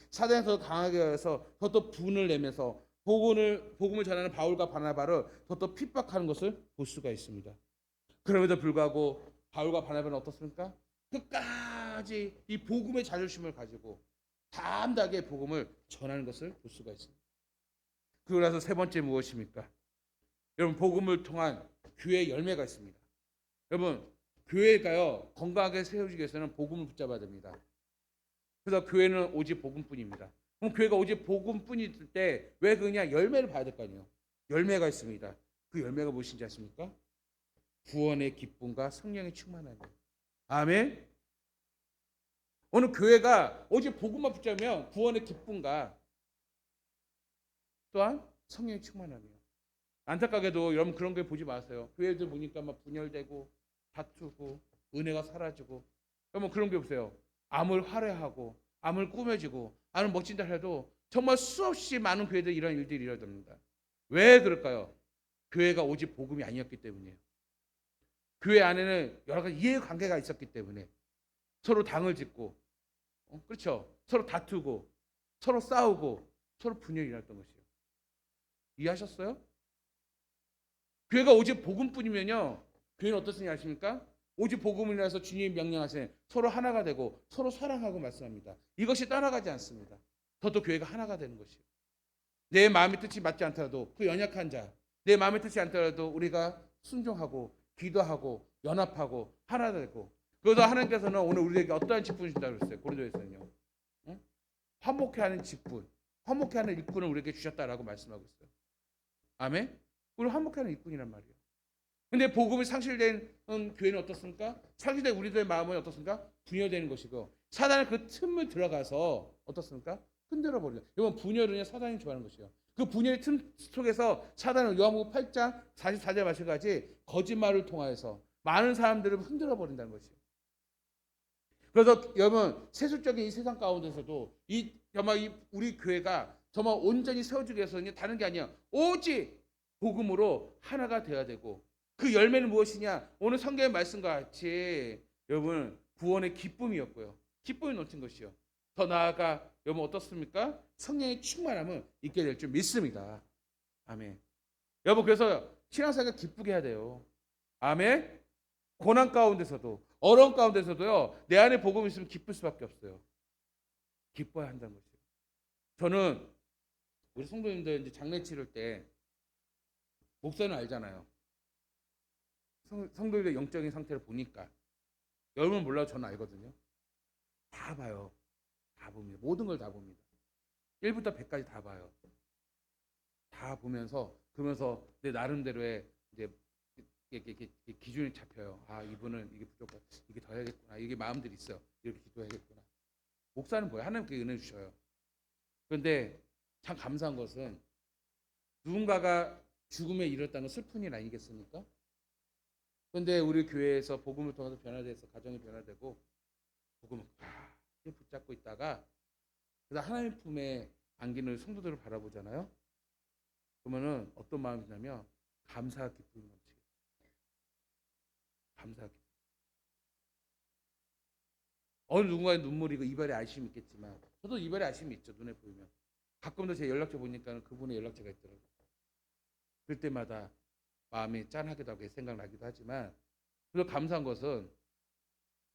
사단이 더 강하게 해서 더더 분을 내면서 복음을 전하는 바울과 바나바를 더더 핍박하는 것을 볼 수가 있습니다. 그럼에도 불구하고 바울과 바나바는 어떻습니까? 끝까지 이 복음의 자존심을 가지고 담대하게 복음을 전하는 것을 볼 수가 있습니다. 그러고 나서 세 번째 무엇입니까? 여러분 복음을 통한 교회의 열매가 있습니다. 여러분 교회가요 건강하게 세워지기 위해서는 복음을 붙잡아야 됩니다. 그래서 교회는 오직 복음뿐입니다. 그럼 교회가 오직 복음뿐일 때 왜 그냥 열매를 봐야 될 거 아니에요? 열매가 있습니다. 그 열매가 무엇인지 아십니까? 구원의 기쁨과 성령의 충만함이에요. 아멘. 오늘 교회가 오직 복음만 붙잡으면 구원의 기쁨과 또한 성령의 충만함이에요. 안타깝게도 여러분 그런 거 보지 마세요. 교회들 보니까 막 분열되고 다투고 은혜가 사라지고 여러분 그런 게 보세요. 아무리 화려하고 아무리 꾸며지고 아무리 멋진다 해도 정말 수없이 많은 교회들 이런 일들이 일어납니다. 왜 그럴까요? 교회가 오직 복음이 아니었기 때문이에요. 교회 안에는 여러 가지 이해관계가 있었기 때문에 서로 당을 짓고 그렇죠. 서로 다투고 서로 싸우고 서로 분열이 일어났던 것이에요. 이해하셨어요? 교회가 오직 복음뿐이면요. 교회는 어떻습니까? 아십니까? 오직 복음을 인해서 주님이 명령하신 서로 하나가 되고 서로 사랑하고 말씀합니다. 이것이 떠나가지 않습니다. 더더 교회가 하나가 되는 것이에요. 내 마음의 뜻이 맞지 않더라도 그 연약한 자, 내 마음의 뜻이 않더라도 우리가 순종하고 기도하고 연합하고 하나 되고 그래서 하나님께서는 오늘 우리에게 어떠한 직분을 준다고 그랬어요. 고린도에서는요. 응? 화목해하는 직분, 화목해하는 일꾼을 우리에게 주셨다라고 말씀하고 있어요. 아멘. 우리 화목하는 일꾼이란 말이에요. 근데 복음이 상실된 교회는 어떻습니까? 상실된 우리들의 마음은 어떻습니까? 분열되는 것이고 사단은 그 틈을 들어가서 어떻습니까? 흔들어 버려요. 이건 분열은 사단이 좋아하는 것이에요. 그 분열의 틈 속에서 사단은 요한복음 8장 44절 말씀까지 거짓말을 통하여서 많은 사람들을 흔들어 버린다는 것이에요. 그래서 여러분 세속적인 이 세상 가운데서도 정말 우리 교회가 정말 온전히 세워지기 위해서는 다른 게 아니야. 오직 복음으로 하나가 되어야 되고 그 열매는 무엇이냐? 오늘 성경의 말씀과 같이 여러분 구원의 기쁨이었고요. 기쁨이 넘친 것이요. 더 나아가 여러분 어떻습니까? 성령의 충만함을 있게 될 줄 믿습니다. 아멘. 여러분 그래서 신앙생활 기쁘게 해야 돼요. 아멘. 고난 가운데서도 어려운 가운데서도요. 내 안에 복음이 있으면 기쁠 수밖에 없어요. 기뻐야 한다는 것이에요. 저는 우리 성도님들 이제 장례 치를 때 목사는 알잖아요. 성도들의 영적인 상태를 보니까 여러분 몰라도 저는 알거든요. 다 봐요. 다 봅니다. 모든 걸 다 봅니다. 1부터 100까지 다 봐요. 다 보면서 그러면서 내 나름대로의 이제 이게 기준이 잡혀요. 아 이분은 이게 부족한, 이게 더 해야겠구나. 이게 마음들이 있어. 이렇게 기도해야겠구나. 목사는 뭐야? 하나님께 은혜 주셔요. 그런데 참 감사한 것은 누군가가 죽음에 이르렀다는 슬픈 일 아니겠습니까? 그런데 우리 교회에서 복음을 통해서 변화돼서 가정이 변화되고 복음을 붙잡고 있다가 그래서 하나님 품에 안기는 성도들을 바라보잖아요. 그러면은 어떤 마음이 드냐면 감사 기쁨이 넘치게. 감사 기쁨. 어느 누군가의 눈물이 이별의 아쉬움이 있겠지만 저도 이별의 아쉬움이 있죠. 눈에 보이면. 가끔도 제 연락처 보니까 그분의 연락처가 있더라고요. 그럴 때마다 마음이 짠하기도 하고 생각나기도 하지만 그래서 감사한 것은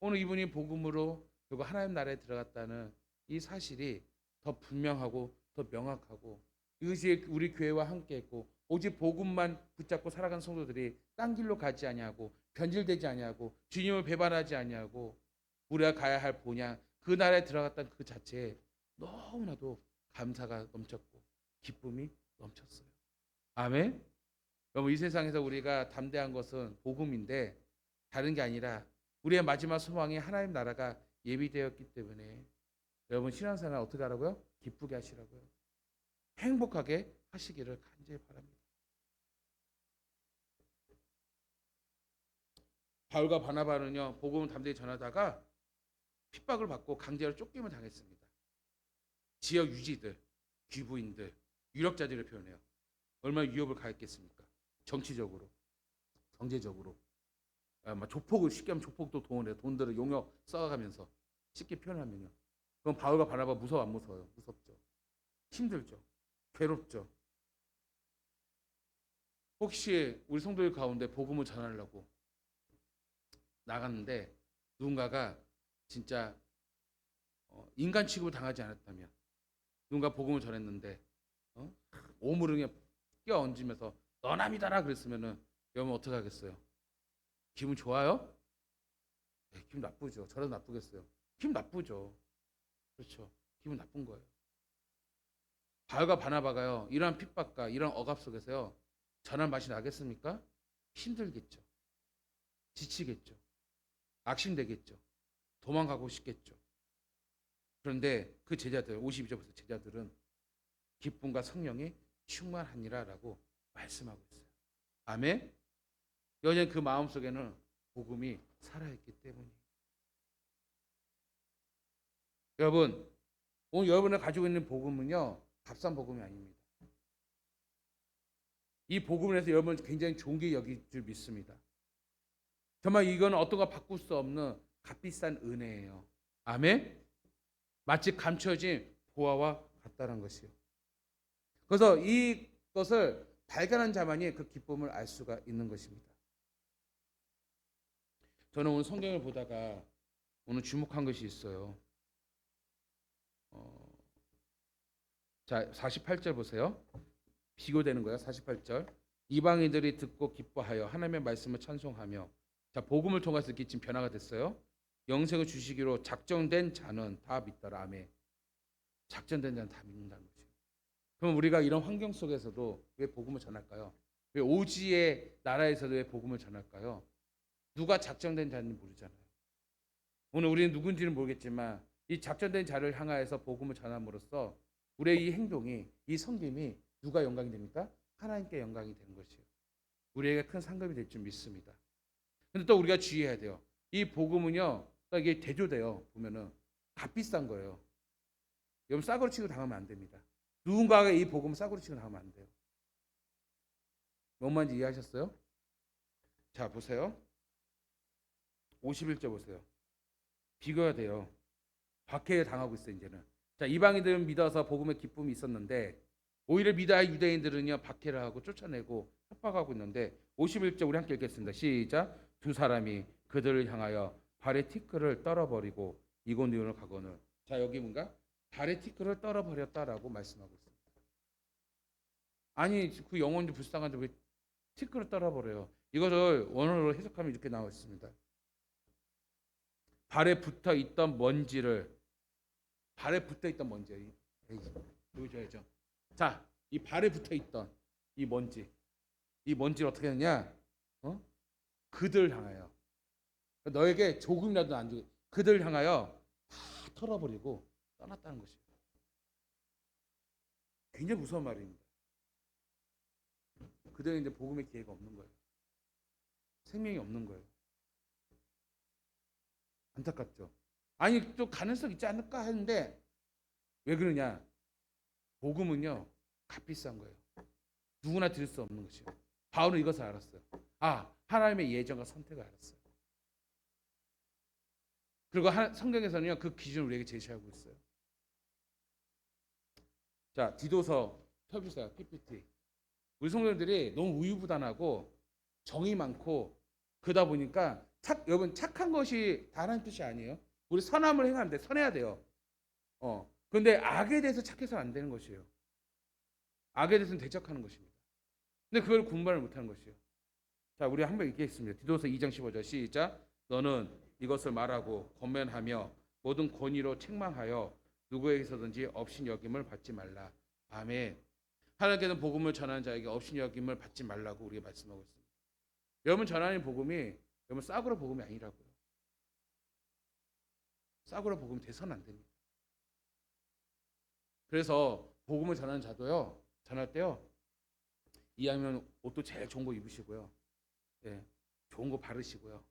오늘 이분이 복음으로 그리고 하나님 나라에 들어갔다는 이 사실이 더 분명하고 더 명확하고 이것이 우리 교회와 함께했고 오직 복음만 붙잡고 살아간 성도들이 딴 길로 가지 아니하고 변질되지 아니하고 주님을 배반하지 아니하고 우리가 가야 할 본향 그 나라에 들어갔다는 그 자체에 너무나도 감사가 넘쳤고 기쁨이 넘쳤어요. 아멘. 여러분 이 세상에서 우리가 담대한 것은 복음인데 다른 게 아니라 우리의 마지막 소망이 하나님 나라가 예비되었기 때문에 여러분 신앙생활 어떻게 하라고요? 기쁘게 하시라고요. 행복하게 하시기를 간절히 바랍니다. 바울과 바나바는요 복음을 담대히 전하다가 핍박을 받고 강제로 쫓김을 당했습니다. 지역 유지들, 귀부인들, 유력자들을 표현해요. 얼마나 위협을 가했겠습니까? 정치적으로, 경제적으로. 조폭을 쉽게 하면 조폭도 동원해요. 돈들을 용역 써가면서 쉽게 표현하면요. 그럼 바울과 바나바 무서워 안 무서워요? 무섭죠. 힘들죠. 괴롭죠. 혹시 우리 성도들 가운데 복음을 전하려고 나갔는데 누군가가 진짜 인간 취급을 당하지 않았다면 누군가 복음을 전했는데 오물응에 끼어얹으면서 너나 믿어라 그랬으면은 여러분 어떻게 하겠어요? 기분 좋아요? 네, 기분 나쁘죠. 저라도 나쁘겠어요. 기분 나쁘죠. 그렇죠. 기분 나쁜 거예요. 바울과 바나바가요. 이러한 핍박과 이러한 억압 속에서요. 전할 맛이 나겠습니까? 힘들겠죠. 지치겠죠. 악심되겠죠. 도망가고 싶겠죠. 그런데 그 제자들 52절부터 제자들은 기쁨과 성령이 충만하니라라고 말씀하고 있어요. 아멘. 여전히 그 마음속에는 복음이 살아있기 때문이에요. 여러분 오늘 여러분이 가지고 있는 복음은요 값싼 복음이 아닙니다. 이 복음을 해서 여러분 굉장히 좋은 게 여길 줄 믿습니다. 정말 이건 어떤가 바꿀 수 없는 값비싼 은혜예요. 아멘. 마치 감춰진 보화와 같다는 것이요. 그래서 이것을 발견한 자만이 그 기쁨을 알 수가 있는 것입니다. 저는 오늘 성경을 보다가 오늘 주목한 것이 있어요. 자, 48절 보세요. 비교되는 거예요. 48절. 이방인들이 듣고 기뻐하여 하나님의 말씀을 찬송하며 자, 복음을 통해서 이렇게 지금 변화가 됐어요. 영생을 주시기로 작정된 자는 다 믿더라. 아멘. 작정된 자는 다 믿는다는 거죠. 그럼 우리가 이런 환경 속에서도 왜 복음을 전할까요? 왜 오지의 나라에서도 왜 복음을 전할까요? 누가 작정된 자는 모르잖아요. 오늘 우리는 누군지는 모르겠지만 이 작정된 자를 향하여서 복음을 전함으로써 우리의 이 행동이, 이 섬김이 누가 영광이 됩니까? 하나님께 영광이 되는 것이에요. 우리에게 큰 상급이 될 줄 믿습니다. 근데 또 우리가 주의해야 돼요. 이 복음은요, 이게 대조돼요. 보면은 값비싼 거예요. 여러분 싸구려 치고 당하면 안 됩니다. 누군가가 이 복음 싸구려 치고 당하면 안 돼요. 뭔 말인지 이해하셨어요? 자, 보세요. 51절 보세요. 비교가 돼요. 박해에 당하고 있어요, 이제는. 자, 이방인들은 믿어서 복음의 기쁨이 있었는데 오히려 믿어야 유대인들은요, 박해를 하고 쫓아내고 협박하고 있는데 51절 우리 함께 읽겠습니다. 시작. 두 사람이 그들을 향하여 발의 티끌을 떨어버리고 이곤디온을 가거늘. 자, 여기 뭔가 발의 티끌을 떨어버렸다라고 말씀하고 있습니다. 아니, 그 영혼도 불쌍한데 왜 티끌을 떨어버려요? 이것을 원어로 해석하면 이렇게 나와 있습니다. 발에 붙어 있던 먼지를, 발에 붙어 있던 먼지, 여기 줘야죠. 자, 이 발에 붙어 있던 이 먼지, 이 먼지를 어떻게 하느냐? 그들 향하여, 너에게 조금이라도 안 주고 그들 향하여 다 털어버리고 떠났다는 것이에요. 굉장히 무서운 말입니다. 그들은 이제 복음의 기회가 없는 거예요. 생명이 없는 거예요. 안타깝죠. 아니 또 가능성 있지 않을까 하는데 왜 그러냐? 복음은요 값비싼 거예요. 누구나 들을 수 없는 것이요. 바울은 이것을 알았어요. 아, 하나님의 예정과 선택을 알았어요. 그리고 성경에서는요 그 기준을 우리에게 제시하고 있어요. 자, 디도서 펴주세요. PPT. 우리 성도들이 너무 우유부단하고 정이 많고 그러다 보니까 여러분 착한 것이 다라는 뜻이 아니에요. 우리 선함을 행하는데 선해야 돼요. 그런데 악에 대해서 착해서는 안 되는 것이에요. 악에 대해서는 대적하는 것입니다. 근데 그걸 분별을 못하는 것이에요. 자, 우리 한번 읽겠습니다. 디도서 2장 15절 시작. 너는 이것을 말하고 권면하며 모든 권위로 책망하여 누구에게서든지 업신여김을 받지 말라. 아멘. 하나님께는 복음을 전하는 자에게 업신여김을 받지 말라고 우리가 말씀하고 있습니다. 여러분 전하는 복음이 여러분 싸구려 복음이 아니라고요. 싸구려 복음이 돼서는 안 됩니다. 그래서 복음을 전하는 자도요. 전할 때요. 이왕이면 옷도 제일 좋은 거 입으시고요. 예, 좋은 거 바르시고요.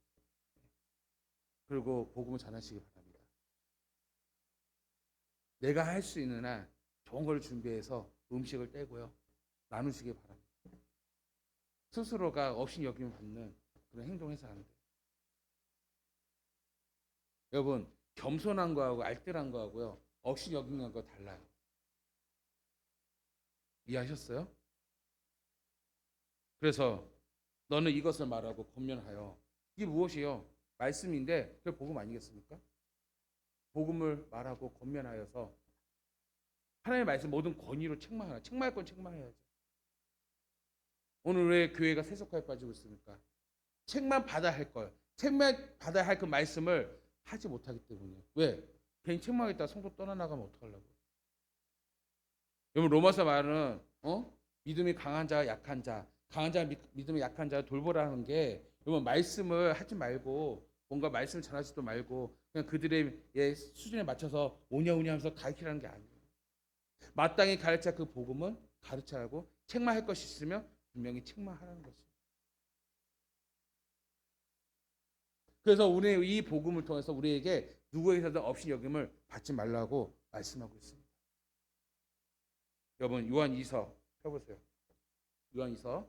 그리고 복음을 전하시기 바랍니다. 내가 할 수 있는 한 좋은 걸 준비해서 음식을 떼고요. 나누시기 바랍니다. 스스로가 업신여김을 받는 그런 행동해서 안 돼요. 여러분 겸손한 거하고 알뜰한 거하고요. 업신여김한 거 달라요. 이해하셨어요? 그래서 너는 이것을 말하고 권면하여. 이게 무엇이요? 말씀인데 그게 복음 아니겠습니까? 복음을 말하고 권면하여서 하나님의 말씀 모든 권위로 책망하라. 책망할 건 책망해야죠. 오늘 왜 교회가 세속화에 빠지고 있습니까? 책만 받아야 할 걸, 책만 받아야 할 그 말씀을 하지 못하기 때문이에요. 왜? 괜히 책망했다가 성도 떠나나가면 어떡하려고? 여러분 로마서 말은 믿음이 강한 자, 약한 자, 강한 자, 믿음이 약한 자 돌보라는 게 여러분 말씀을 하지 말고 뭔가 말씀을 전하지도 말고 그냥 그들의 수준에 맞춰서 오냐오냐 하면서 가르치라는 게 아니에요. 마땅히 가르쳐 그 복음은 가르쳐야 하고 책망할 것이 있으면 분명히 책망하라는 것이에요. 그래서 우리 이 복음을 통해서 우리에게 누구에게서도 없이 여김을 받지 말라고 말씀하고 있습니다. 여러분 요한 2서 펴보세요. 요한 2서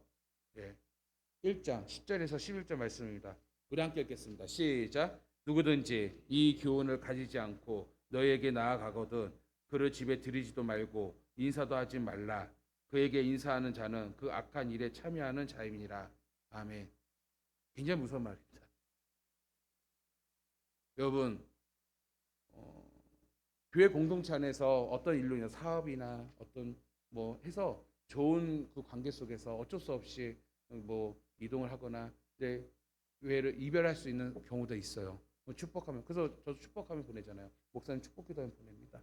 1장 10절에서 11절 말씀입니다. 우리 함께 읽겠습니다. 시작. 누구든지 이 교훈을 가지지 않고 너에게 나아가거든 그를 집에 들이지도 말고 인사도 하지 말라. 그에게 인사하는 자는 그 악한 일에 참여하는 자임이니라. 아멘. 굉장히 무서운 말입니다. 여러분 교회 공동체 안에서 어떤 일로 인해 사업이나 어떤 뭐 해서 좋은 그 관계 속에서 어쩔 수 없이 뭐 이동을 하거나 교회를 이별할 수 있는 경우도 있어요. 뭐 축복하면 그래서 저도 축복하면 보내잖아요. 목사님 축복기도하면 보냅니다.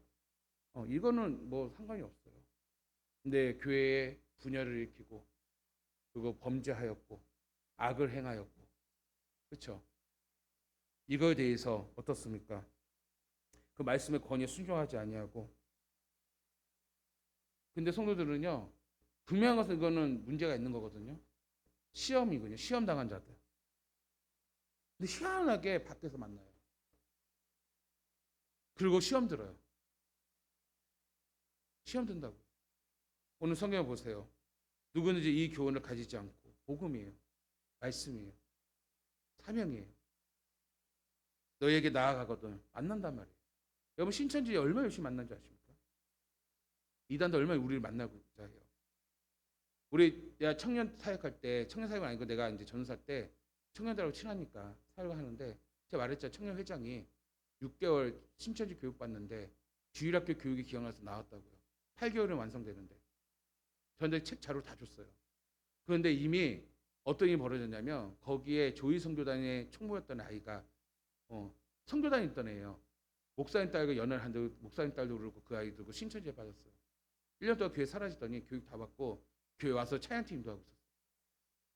이거는 뭐 상관이 없어요. 근데 교회에 분열을 일으키고 그리고 범죄하였고 악을 행하였고, 그렇죠? 이거에 대해서 어떻습니까? 그 말씀의 권위에 순종하지 아니하고. 근데 성도들은요, 분명한 것은 이거는 문제가 있는 거거든요. 시험이군요. 시험 당한 자들. 근데 희한하게 밖에서 만나요. 그리고 시험 들어요. 시험 든다고. 오늘 성경을 보세요. 누구든지 이 교훈을 가지지 않고, 복음이에요. 말씀이에요. 사명이에요. 너에게 나아가거든 만난단 말이에요. 여러분 신천지에 얼마나 열심히 만난 줄 아십니까? 이단도 얼마나 우리를 만나고 해요. 우리 내가 청년 사역할 때, 청년 사역은 아니고 내가 이제 전사 때 청년들하고 친하니까 사역을 하는데, 제가 말했죠. 청년 회장이 6개월 신천지 교육 받는데 주일학교 교육이 기억나서 나왔다고요. 8개월은 완성되는데 저한테 책 자료 다 줬어요. 그런데 이미 어떤 일이 벌어졌냐면, 거기에 조이 선교단의 총무였던 아이가 선교단에 있던 애예요. 목사님 딸과 연애를 하는데 목사님 딸도 그렇고 그 아이도 그렇고 신천지에 빠졌어요. 1년 동안 교회 사라지더니 교육 다 받고 교회 와서 찬양팀도 하고 있었어요.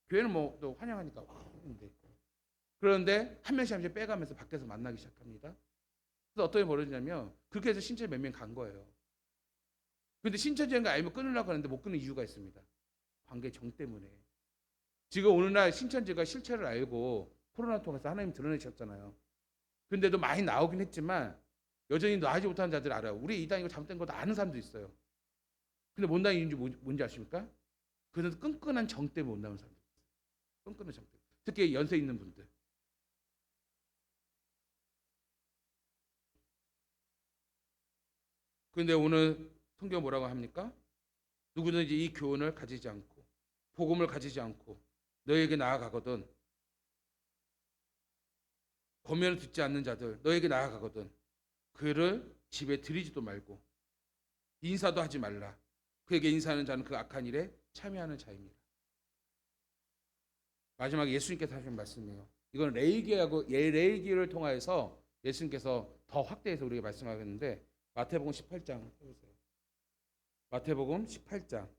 교회는 뭐 또 환영하니까 와 하는데, 그런데 한 명씩 한 명씩 빼가면서 밖에서 만나기 시작합니다. 그래서 어떤 일이 벌어지냐면, 그렇게 해서 신천지 몇 명 간 거예요. 근데 신천지인 거 알면 끊으려고 하는데 못 끊는 이유가 있습니다. 관계 정 때문에. 지금 오늘날 신천지가 실체를 알고 코로나 통해서 하나님 드러내셨잖아요. 근데도 많이 나오긴 했지만 여전히 나아지 못하는 자들 알아요. 우리 이단 이거 잘못된 거도 아는 사람도 있어요. 근데 못 나는 이유인지 뭔지 아십니까? 그래서 끈끈한 정 때문에 못 나오는 사람들. 끈끈한 정 때문에. 특히 연세 있는 분들. 그런데 오늘 성경 뭐라고 합니까? 누구든지 이 교훈을 가지지 않고 복음을 가지지 않고 너에게 나아가거든, 권면을 듣지 않는 자들 너에게 나아가거든 그를 집에 들이지도 말고 인사도 하지 말라. 그에게 인사하는 자는 그 악한 일에 참여하는 자입니다. 마지막에 예수님께서 하신 말씀이에요. 이건 레이기하고 레이기를 통하여서 예수님께서 더 확대해서 우리에게 말씀하셨는데, 마태복음 18장 해보세요. 마태복음 18장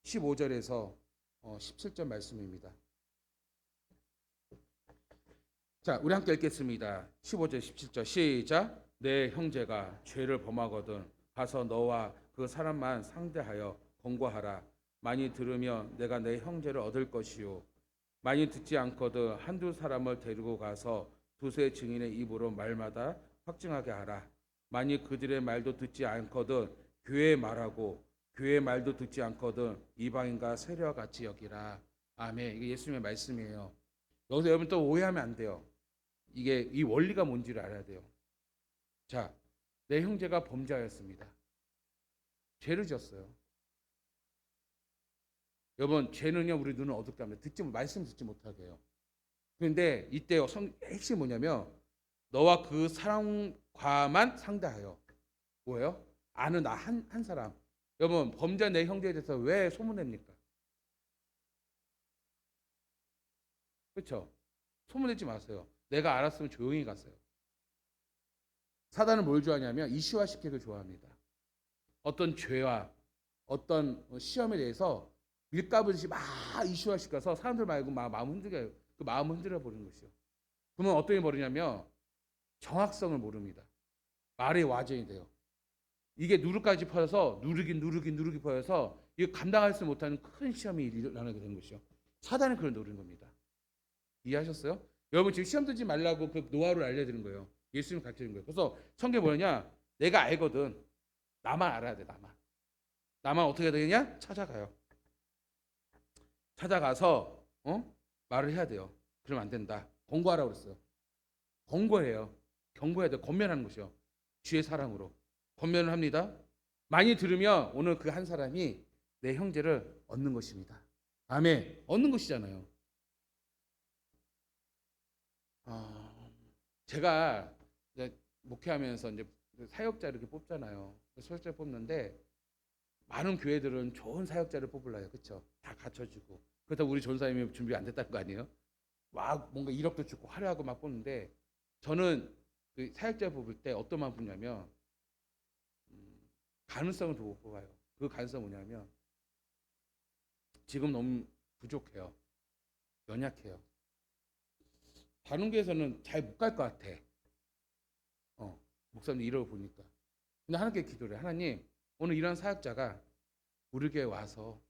15절에서 17절 말씀입니다. 자, 우리 함께 읽겠습니다. 15절 17절 시작. 내 형제가 죄를 범하거든 가서 너와 그 사람만 상대하여 권고하라. 많이 들으면 내가 내 형제를 얻을 것이요, 많이 듣지 않거든 한두 사람을 데리고 가서 두세 증인의 입으로 말마다 확증하게 하라. 만일 그들의 말도 듣지 않거든 교회의 말하고 교회의 말도 듣지 않거든 이방인과 세례와 같이 여기라. 아멘. 이게 예수님의 말씀이에요. 여기서 여러분 또 오해하면 안 돼요. 이게 이 원리가 뭔지를 알아야 돼요. 자, 내 형제가 범죄하였습니다. 죄를 지었어요. 여러분, 죄는요 우리 눈을 어둡게 합니다. 말씀 듣지 못하게 해요. 그런데 이때 핵심이 뭐냐면, 너와 그 사람과만 상대하여. 뭐예요? 아는 나 한 사람. 여러분, 범죄한 내 형제에 대해서 왜 소문냅니까? 그렇죠? 소문내지 마세요. 내가 알았으면 조용히 갔어요. 사단은 뭘 좋아하냐면 이슈화시키기를 좋아합니다. 어떤 죄와 어떤 시험에 대해서 밀가부듯이 막 이슈화시켜서 사람들 말고 막 마음 흔들게, 그 마음을 흔들어 버리는 것이요. 그러면 어떤 일이 벌어지냐면 정확성을 모릅니다. 말의 와전이 돼요. 이게 누르까지 퍼져서 누르기 퍼져서 이거 감당할 수 못하는 큰 시험이 일어나게 되는 것이요. 사단은 그걸 노리는 겁니다. 이해하셨어요? 여러분 지금 시험 들지 말라고 그 노하우를 알려드리는 거예요. 예수님 가르치는 거예요. 그래서 성경에 뭐냐? 내가 알거든. 나만 알아야 돼. 나만 어떻게 해야 되냐? 찾아가요. 찾아가서 말을 해야 돼요. 그러면 안 된다. 권고하라고 그랬어요. 권고해요. 경고해야 돼. 권면하는 것이요. 주의 사랑으로 권면을 합니다. 많이 들으면 오늘 그 한 사람이 내 형제를 얻는 것입니다. 아멘. 얻는 것이잖아요. 제가 이제 목회하면서 이제 사역자 이렇게 뽑잖아요. 사역자 뽑는데 많은 교회들은 좋은 사역자를 뽑으려요. 그렇죠? 다 갖춰주고. 그렇다고 우리 전사님이 준비 안 됐다는 거 아니에요? 막 뭔가 1억도 주고 화려하고 막 뽑는데, 저는 그 사역자 뽑을 때 어떤 마음 뽑냐면 가능성을 두고 뽑아요. 그 가능성은 뭐냐면, 지금 너무 부족해요. 연약해요. 다른 교회에서는 잘 못 갈 것 같아. 목사님 이러고 보니까. 근데 하나님께 기도를 해. 하나님, 오늘 이런 사역자가 우리 교회 와서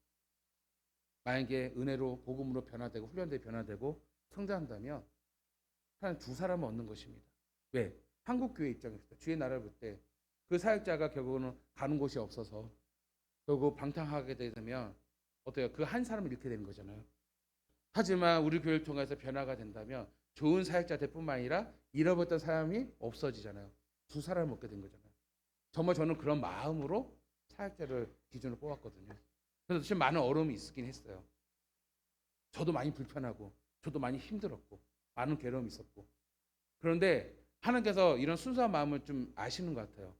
만약에 은혜로 복음으로 변화되고 훈련돼 변화되고 성장한다면 하나님 두 사람을 얻는 것입니다. 왜? 한국 교회 입장에서 주의 나라를 볼 때 그 사역자가 결국은 가는 곳이 없어서 결국 방탕하게 되면 어때요? 그 한 사람을 잃게 되는 거잖아요. 하지만 우리 교회를 통해서 변화가 된다면 좋은 사역자들 뿐만 아니라 잃어버렸던 사람이 없어지잖아요. 두 사람을 얻게 된 거잖아요. 정말 저는 그런 마음으로 사역자를 기준으로 뽑았거든요. 그래서 지금 많은 어려움이 있긴 했어요. 저도 많이 불편하고 저도 많이 힘들었고 많은 괴로움이 있었고, 그런데 하나님께서 이런 순수한 마음을 좀 아시는 것 같아요.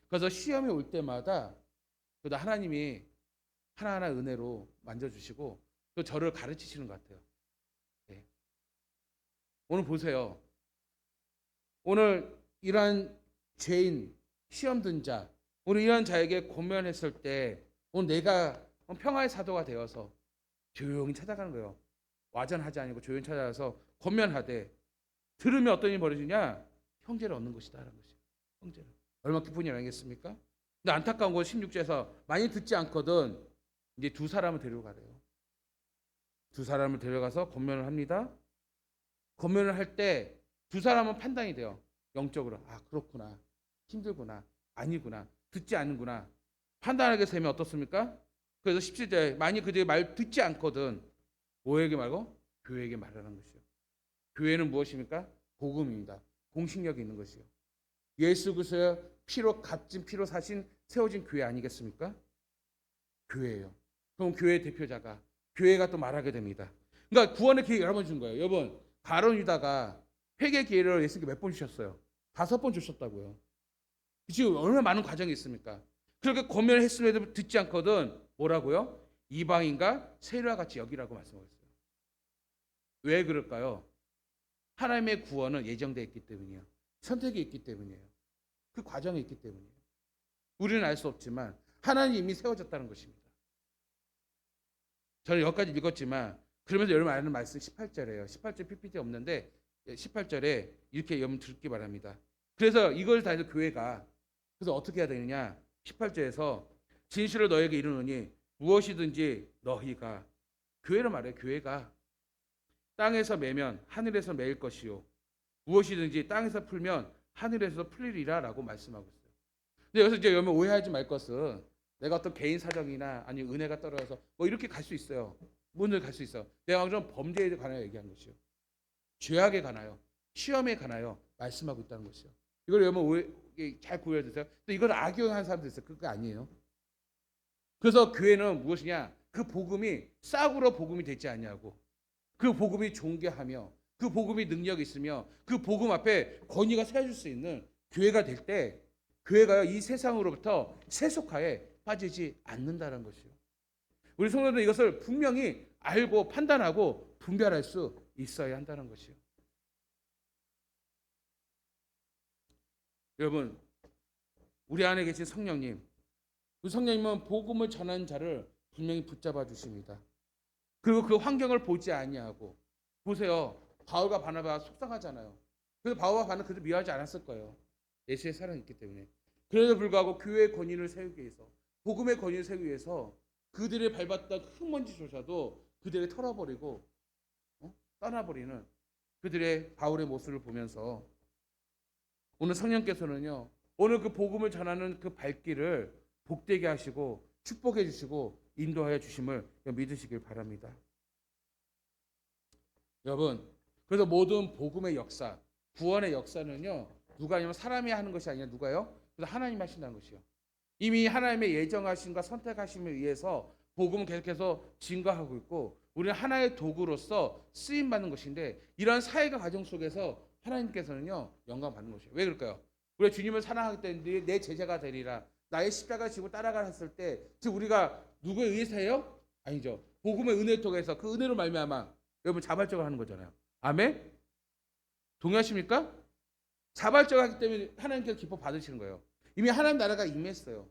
그래서 시험이 올 때마다 그래도 하나님이 하나하나 은혜로 만져주시고 또 저를 가르치시는 것 같아요. 네. 오늘 보세요. 오늘 이러한 죄인, 시험 든 자, 오늘 이러한 자에게 고면했을 때 오늘 내가 평화의 사도가 되어서 조용히 찾아가는 거예요. 와전하지 아니고 조용히 찾아가서 권면하되 들으면 어떤 일이 벌어지냐? 형제를 얻는 것이다 라는 것이에요. 형제를. 얼마나 기쁜 일 아니겠습니까? 근데 안타까운 건 16절에서 많이 듣지 않거든 이제 두 사람을 데려가래요. 두 사람을 데려가서 권면을 합니다. 권면을 할 때 두 사람은 판단이 돼요. 영적으로. 아, 그렇구나. 힘들구나. 아니구나. 듣지 않는구나. 판단하게 되면 어떻습니까? 그래서 17절에 만약 그들이 말 듣지 않거든 뭐에게 말고? 교회에게 말하는 것이요. 교회는 무엇입니까? 복음입니다. 공신력이 있는 것이요. 예수 그리스도의 피로 값진 피로 사신 세워진 교회 아니겠습니까? 교회예요. 그럼 교회 대표자가 교회가 또 말하게 됩니다. 그러니까 구원의 기회 여러 번 준 거예요. 여러분 가룟 유다가 회개 기회를 예수님께 몇 번 주셨어요? 5번 주셨다고요. 지금 얼마나 많은 과정이 있습니까? 그렇게 권면을 했음에도 듣지 않거든 뭐라고요? 이방인과 세리와 같이 여기라고 말씀하셨어요. 왜 그럴까요? 하나님의 구원은 예정되어 있기 때문이에요. 선택이 있기 때문이에요. 그 과정이 있기 때문이에요. 우리는 알 수 없지만 하나님이 이미 세워졌다는 것입니다. 저는 여기까지 읽었지만 그러면서 여러분 아는 말씀 18절이에요. 18절 PPT 없는데 18절에 이렇게 여러분 듣기 바랍니다. 그래서 이걸 다 해서 교회가 그래서 어떻게 해야 되느냐? 18절에서 진실을 너에게 이르노니 무엇이든지 너희가 교회를 말해요. 교회가 땅에서 매면 하늘에서 매일 것이요 무엇이든지 땅에서 풀면 하늘에서 풀리리라 라고 말씀하고 있어요. 근데 여기서 이제 여러분 오해하지 말 것은 내가 어떤 개인 사정이나 아니면 은혜가 떨어져서 뭐 이렇게 갈 수 있어요. 문을 갈 수 있어. 내가 그런 범죄에 관하여 얘기한 것이요. 죄악에 관하여 시험에 관하여 말씀하고 있다는 것이요. 이걸 여러분 잘 구해야 되세요. 또 이걸 악용하는 사람도 있어요. 그거 아니에요. 그래서 교회는 무엇이냐? 그 복음이 싹으로 복음이 되지 않냐고. 그 복음이 존귀하며 그 복음이 능력이 있으며 그 복음 앞에 권위가 세워질 수 있는 교회가 될 때 교회가 이 세상으로부터 세속화에 빠지지 않는다는 것이요. 우리 성도들은 이것을 분명히 알고 판단하고 분별할 수 있어야 한다는 것이요. 여러분 우리 안에 계신 성령님, 그 성령님은 복음을 전하는 자를 분명히 붙잡아 주십니다. 그리고 그 환경을 보지 아니하고 보세요. 바울과 바나바가 속상하잖아요. 그래서 바울과 바나바는 그들 미워하지 않았을 거예요. 예수의 사랑이 있기 때문에. 그래도 불구하고 교회의 권위를 세우기 위해서 복음의 권위를 세우기 위해서 그들이 밟았던 흙먼지조차도 그들을 털어버리고 떠나버리는 그들의 바울의 모습을 보면서 오늘 성령께서는요. 오늘 그 복음을 전하는 그 발길을 복되게 하시고 축복해 주시고 인도하여 주심을 믿으시길 바랍니다. 여러분, 그래서 모든 복음의 역사, 구원의 역사는요. 누가 하냐면 사람이 하는 것이 아니라 누가요? 그래서 하나님 하신다는 것이요. 이미 하나님의 예정하심과 선택하심에 의해서 복음은 계속해서 증거하고 있고 우리는 하나의 도구로서 쓰임 받는 것인데 이러한 사회가 과정 속에서 하나님께서는요 영광 받는 것이에요. 왜 그럴까요? 우리가 주님을 사랑하기 때문에 내 제자가 되리라. 나의 십자가 지고 따라가라 했을 때 즉 우리가 누구에 의해서 해요? 아니죠. 복음의 은혜를 통해서 그 은혜로 말미암아 여러분 자발적으로 하는 거잖아요. 아멘? 동의하십니까? 자발적으로 하기 때문에 하나님께서 기뻐 받으시는 거예요. 이미 하나님 나라가 임했어요.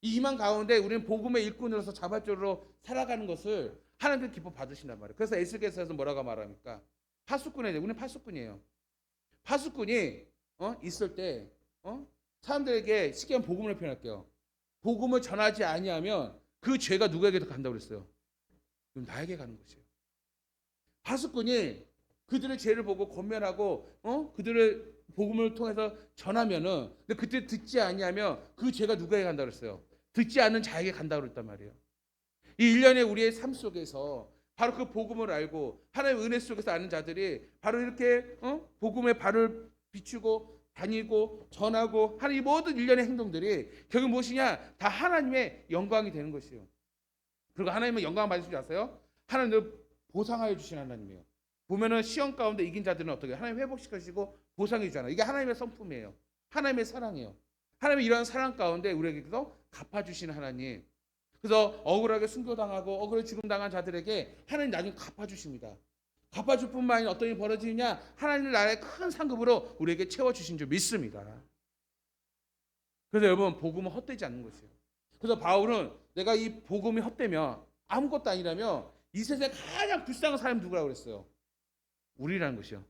이 임한 가운데 우리는 복음의 일꾼으로서 자발적으로 살아가는 것을 하나님께 기뻐 받으신단 말이에요. 그래서 에스겔서에서 뭐라고 말합니까? 파수꾼이에요. 우리는 파수꾼이에요. 파수꾼이 있을 때 사람들에게 쉽게 복음을 표현할게요. 복음을 전하지 아니하면 그 죄가 누구에게도 간다고 그랬어요. 그럼 나에게 가는 것이에요. 파수꾼이 그들의 죄를 보고 권면하고 그들의 복음을 통해서 전하면은, 근데 그때 듣지 아니하면 그 죄가 누구에게 간다고 그랬어요? 듣지 않는 자에게 간다고 그랬단 말이에요. 이 일련의 우리의 삶 속에서 바로 그 복음을 알고 하나님의 은혜 속에서 아는 자들이 바로 이렇게 복음의 발을 비추고 다니고 전하고 하는 이 모든 일련의 행동들이 결국 무엇이냐? 다 하나님의 영광이 되는 것이에요. 그리고 하나님의 영광 받으실 줄 아세요? 하나님을 보상하여 주신 하나님이에요. 보면은 시험 가운데 이긴 자들은 어떻게 하나님 회복시키시고 보상해 주잖아요. 이게 하나님의 성품이에요. 하나님의 사랑이에요. 하나님의 이러한 사랑 가운데 우리에게도 갚아주시는 하나님. 그래서 억울하게 순교당하고 억울하게 죽음당한 자들에게 하나님 나중에 갚아주십니다. 갚아줄 뿐만 아니라 어떤 일이 벌어지느냐? 하나님 나라의 큰 상급으로 우리에게 채워주신 줄 믿습니다. 그래서 여러분, 복음은 헛되지 않는 것이에요. 그래서 바울은 내가 이 복음이 헛되면 아무것도 아니라면 이 세상에 가장 불쌍한 사람이 누구라고 그랬어요? 우리라는 것이요.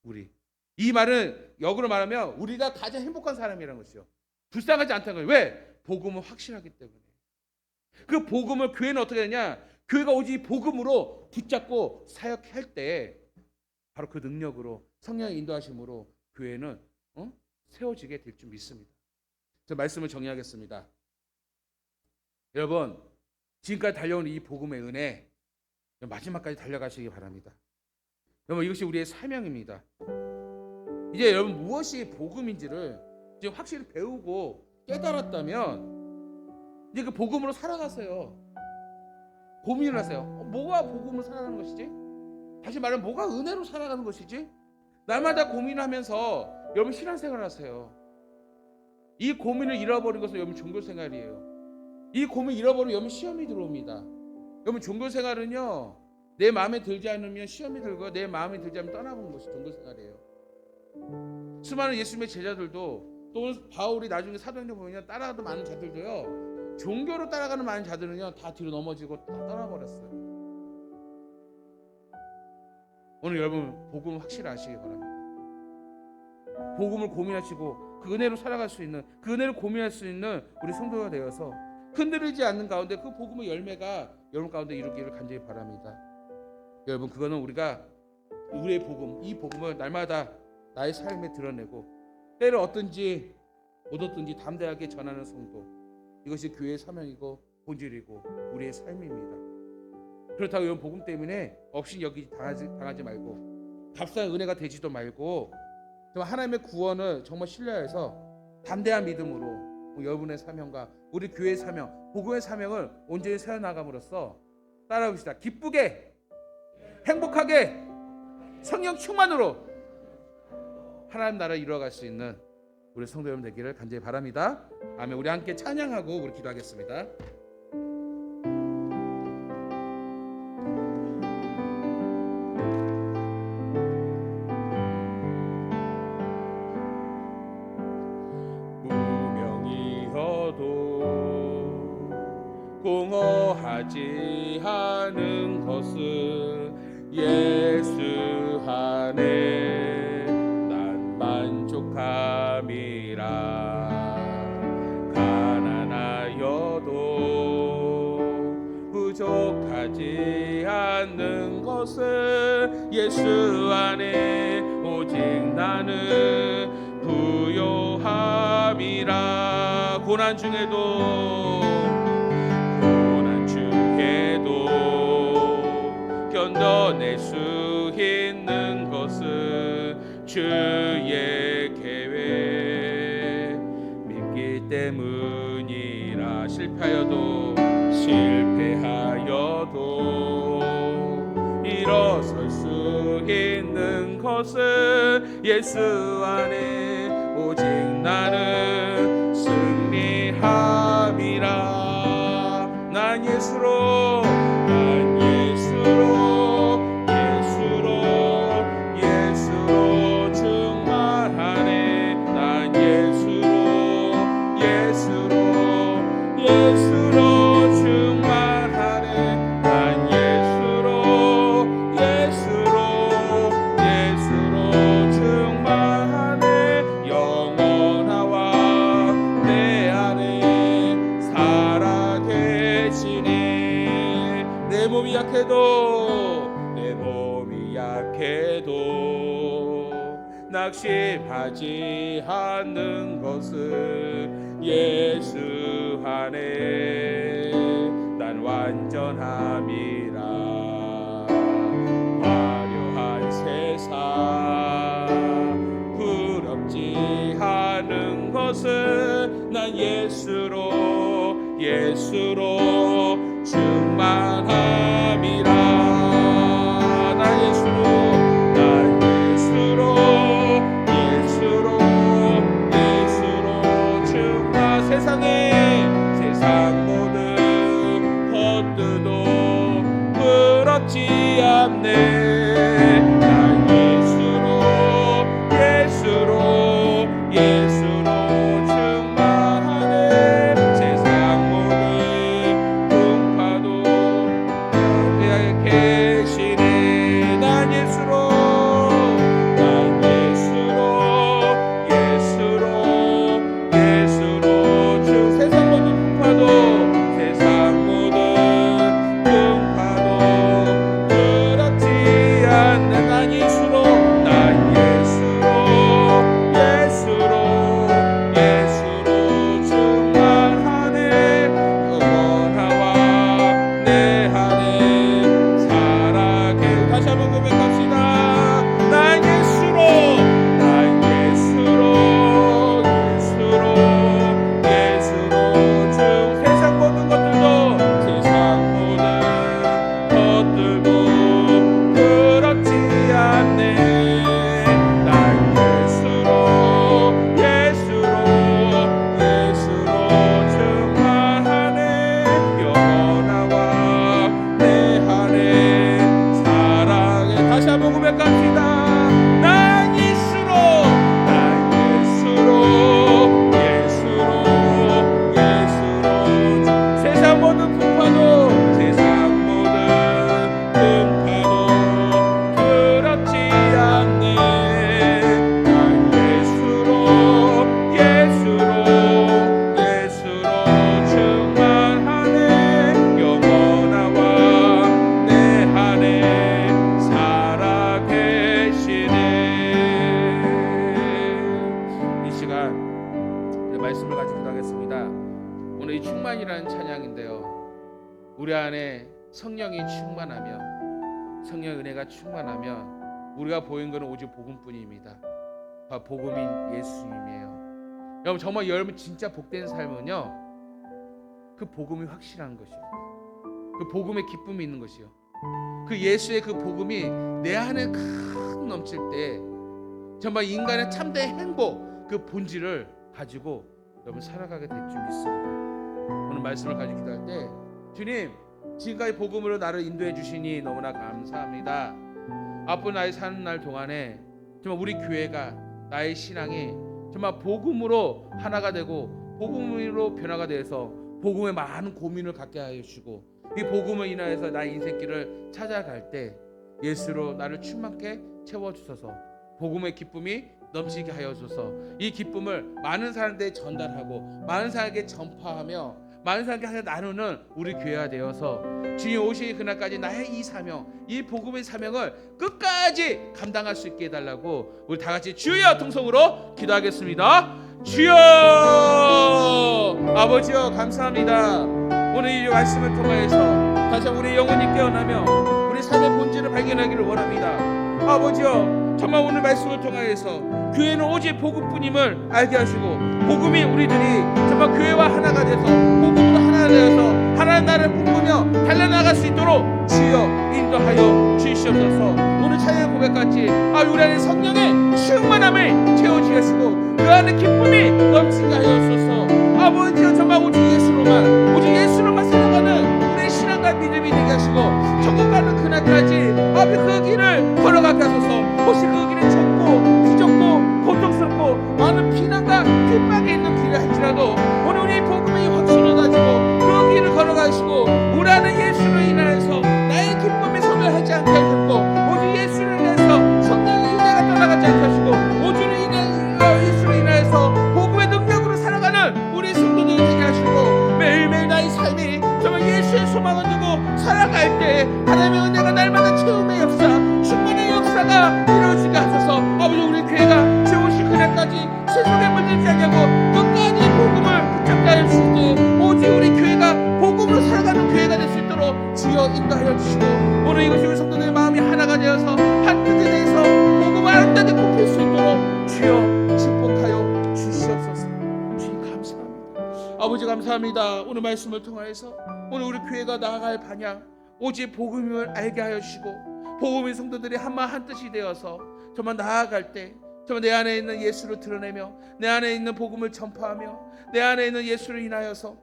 우리. 이 말은 역으로 말하면 우리가 가장 행복한 사람이라는 것이요. 불쌍하지 않다는 거예요. 왜? 복음은 확실하기 때문에. 그 복음을 교회는 어떻게 되냐? 교회가 오직 복음으로 붙잡고 사역할 때 바로 그 능력으로 성령의 인도하심으로 교회는 세워지게 될 줄 믿습니다. 저 말씀을 정리하겠습니다. 여러분, 지금까지 달려온 이 복음의 은혜 마지막까지 달려가시기 바랍니다. 여러분, 이것이 우리의 사명입니다. 이제 여러분 무엇이 복음인지를 이제 확실히 배우고 깨달았다면 이제 그 복음으로 살아가세요. 고민을 하세요. 뭐가 복음으로 살아가는 것이지? 다시 말하면 뭐가 은혜로 살아가는 것이지? 날마다 고민하면서 여러분 신앙생활을 하세요. 이 고민을 잃어버린 것은 여러분 종교생활이에요. 이 고민 잃어버리면 여러분 시험이 들어옵니다. 여러분 종교생활은요, 내 마음에 들지 않으면 시험이 들고 내 마음에 들지 않으면 떠나보는 것이 종교생활이에요. 수많은 예수님의 제자들도 또 바울이 나중에 사도행전 보면 따라가던 많은 자들도요, 종교로 따라가는 많은 자들은요 다 뒤로 넘어지고 다 떠나버렸어요. 오늘 여러분 복음 확실히 아시기 바랍니다. 복음을 고민하시고 그 은혜로 살아갈 수 있는, 그 은혜를 고민할 수 있는 우리 성도가 되어서 흔들리지 않는 가운데 그 복음의 열매가 여러분 가운데 이루기를 간절히 바랍니다. 여러분, 그거는 우리가 우리의 복음, 이 복음을 날마다 나의 삶에 드러내고 때를 얻든지 못 얻든지 담대하게 전하는 성도, 이것이 교회의 사명이고 본질이고 우리의 삶입니다. 그렇다고 이런 복음 때문에 없인 여기 당하지 말고 값싼 은혜가 되지도 말고 하나님의 구원을 정말 신뢰해서 담대한 믿음으로 여러분의 사명과 우리 교회의 사명, 복음의 사명을 온전히 세워나감으로써 따라오시다. 기쁘게, 행복하게, 성령 충만으로 하나님 나라를 이루어갈 수 있는 우리 성도 여러분 되기를 간절히 바랍니다. 아멘. 우리 함께 찬양하고 우리 기도하겠습니다. 공허하지 않은 것을 예수 안에 난 만족함이라. 가난하여도 부족하지 않는 것을 예수 안에 오직 나는 부요함이라. 고난 중에도 견뎌낼 수 있는 것은 주의 계획 믿기 때문이라. 실패하여도 일어설 수 있는 것은 예수 안에 오직 나는 승리함이라. 난 예수로 충만하네. 난 예수로 충만하네. 난 낙심하지 않는 것을 예수 안에 난 완전함이라. 화려한 세상 부럽지 않은 것을 난 예수로 충만함이라. 난 예수로 충만. 세상 모든 것들도 부럽지 않네. 난 예수로 충만하네. 세상 모든 풍파도 나에게 계시네. 난 예수로 세상 모든 풍파도 부럽지 않네. 난 예수로 충만하네. 영원하와 내 안에 살아계. 다시 한번 고백합시다. 난 예수로 세상 모든 것들도 부럽지 않네. 난 예수로 충만하네. 영원하와 내 안에 사랑해. 다시 한번 고백합시다. 난 예수로 세상 모든 풍파도 부럽지 않네. 난 예수로 충만하네. 영원하와 내 안에 살아 계시네. 이 시간 말씀을 가지고 기도하겠습니다. 오늘 이 충만이라는 찬양인데요, 우리 안에 성령이 충만하며 성령의 은혜가 충만하면 우리가 보이는 것은 오직 복음뿐입니다. 복음인 예수님이에요. 여러분, 정말 여러분 진짜 복된 삶은요, 그 복음이 확실한 것이요, 그 복음의 기쁨이 있는 것이요, 그 예수의 그 복음이 내 안에 큰 넘칠 때 정말 인간의 참된 행복, 그 본질을 가지고 여러분 살아가게 될 줄 믿습니다. 오늘 말씀을 가지고 기도할 때, 주님, 지금까지 복음으로 나를 인도해 주시니 너무나 감사합니다. 앞으로 나의 사는 날 동안에 정말 우리 교회가, 나의 신앙이 정말 복음으로 하나가 되고 복음으로 변화가 돼서 복음에 많은 고민을 갖게 하여 주시고, 이 복음을 인하여서 나의 인생길을 찾아갈 때 예수로 나를 충만케 채워주셔서 복음의 기쁨이 넘치게 하여 주셔서 이 기쁨을 많은 사람들에게 전달하고 많은 사람에게 전파하며 많은 사람에게 나누는 우리 교회가 되어서 주님 오시기 그날까지 나의 이 사명, 이 복음의 사명을 끝까지 감당할 수 있게 해달라고 우리 다 같이 주여 통성으로 기도하겠습니다. 주여, 아버지여 감사합니다. 오늘 이 말씀을 통하여서 다시 우리 영혼이 깨어나며 우리 삶의 본질을 발견하기를 원합니다. 아버지여, 정말 오늘 말씀을 통하여서 교회는 오직 복음뿐임을 알게 하시고, 복음이 우리들이 정말 교회와 하나가 돼서 복음으로 하나가 되어서 하나님 나라를 꿈꾸며 달려나갈 수 있도록 주여 인도하여 주시옵소서. 오늘 찬양 고백같이 우리 안에 성령의 충만함을 채워주시고 그 안에 기쁨이 넘치게 하여 주소서. 아버지여, 정말 오직 예수로만 살아가는 우리의 신앙과 믿음이 되게 하시고 천국 가는 그날까지 그 길을 걸어가게 하소서. 혹시 그 길이 좁고 부족고 고통스럽고 많은 비난과 핍박이 있는 길을 할지라도 오늘 우리 복음의 확신을 가지고 그 길을 걸어가시고 우리 안에 예수로 인하여서 나의 기쁨이 소멸하지 않게 하셨고, 오직 예수를 인해서 성령의 은혜가 떠나가지 않게 하시고, 오직 예수로 인하여서 복음의 능력으로 살아가는 우리 성도들이 되게 하시고, 매일매일 나의 삶이 정말 예수의 소망을 두고 살아갈 때 하나님의 은혜가 날마다 채움의 역사, 충만의 역사가 이루어지게 감사합니다. 오늘 말씀을 통하여서 오늘 우리 교회가 나아갈 방향 오직 복음을 알게 하여 주시고 복음의 성도들이 한마음 한뜻이 되어서 정말 나아갈 때 정말 내 안에 있는 예수를 드러내며 내 안에 있는 복음을 전파하며 내 안에 있는 예수를 인하여서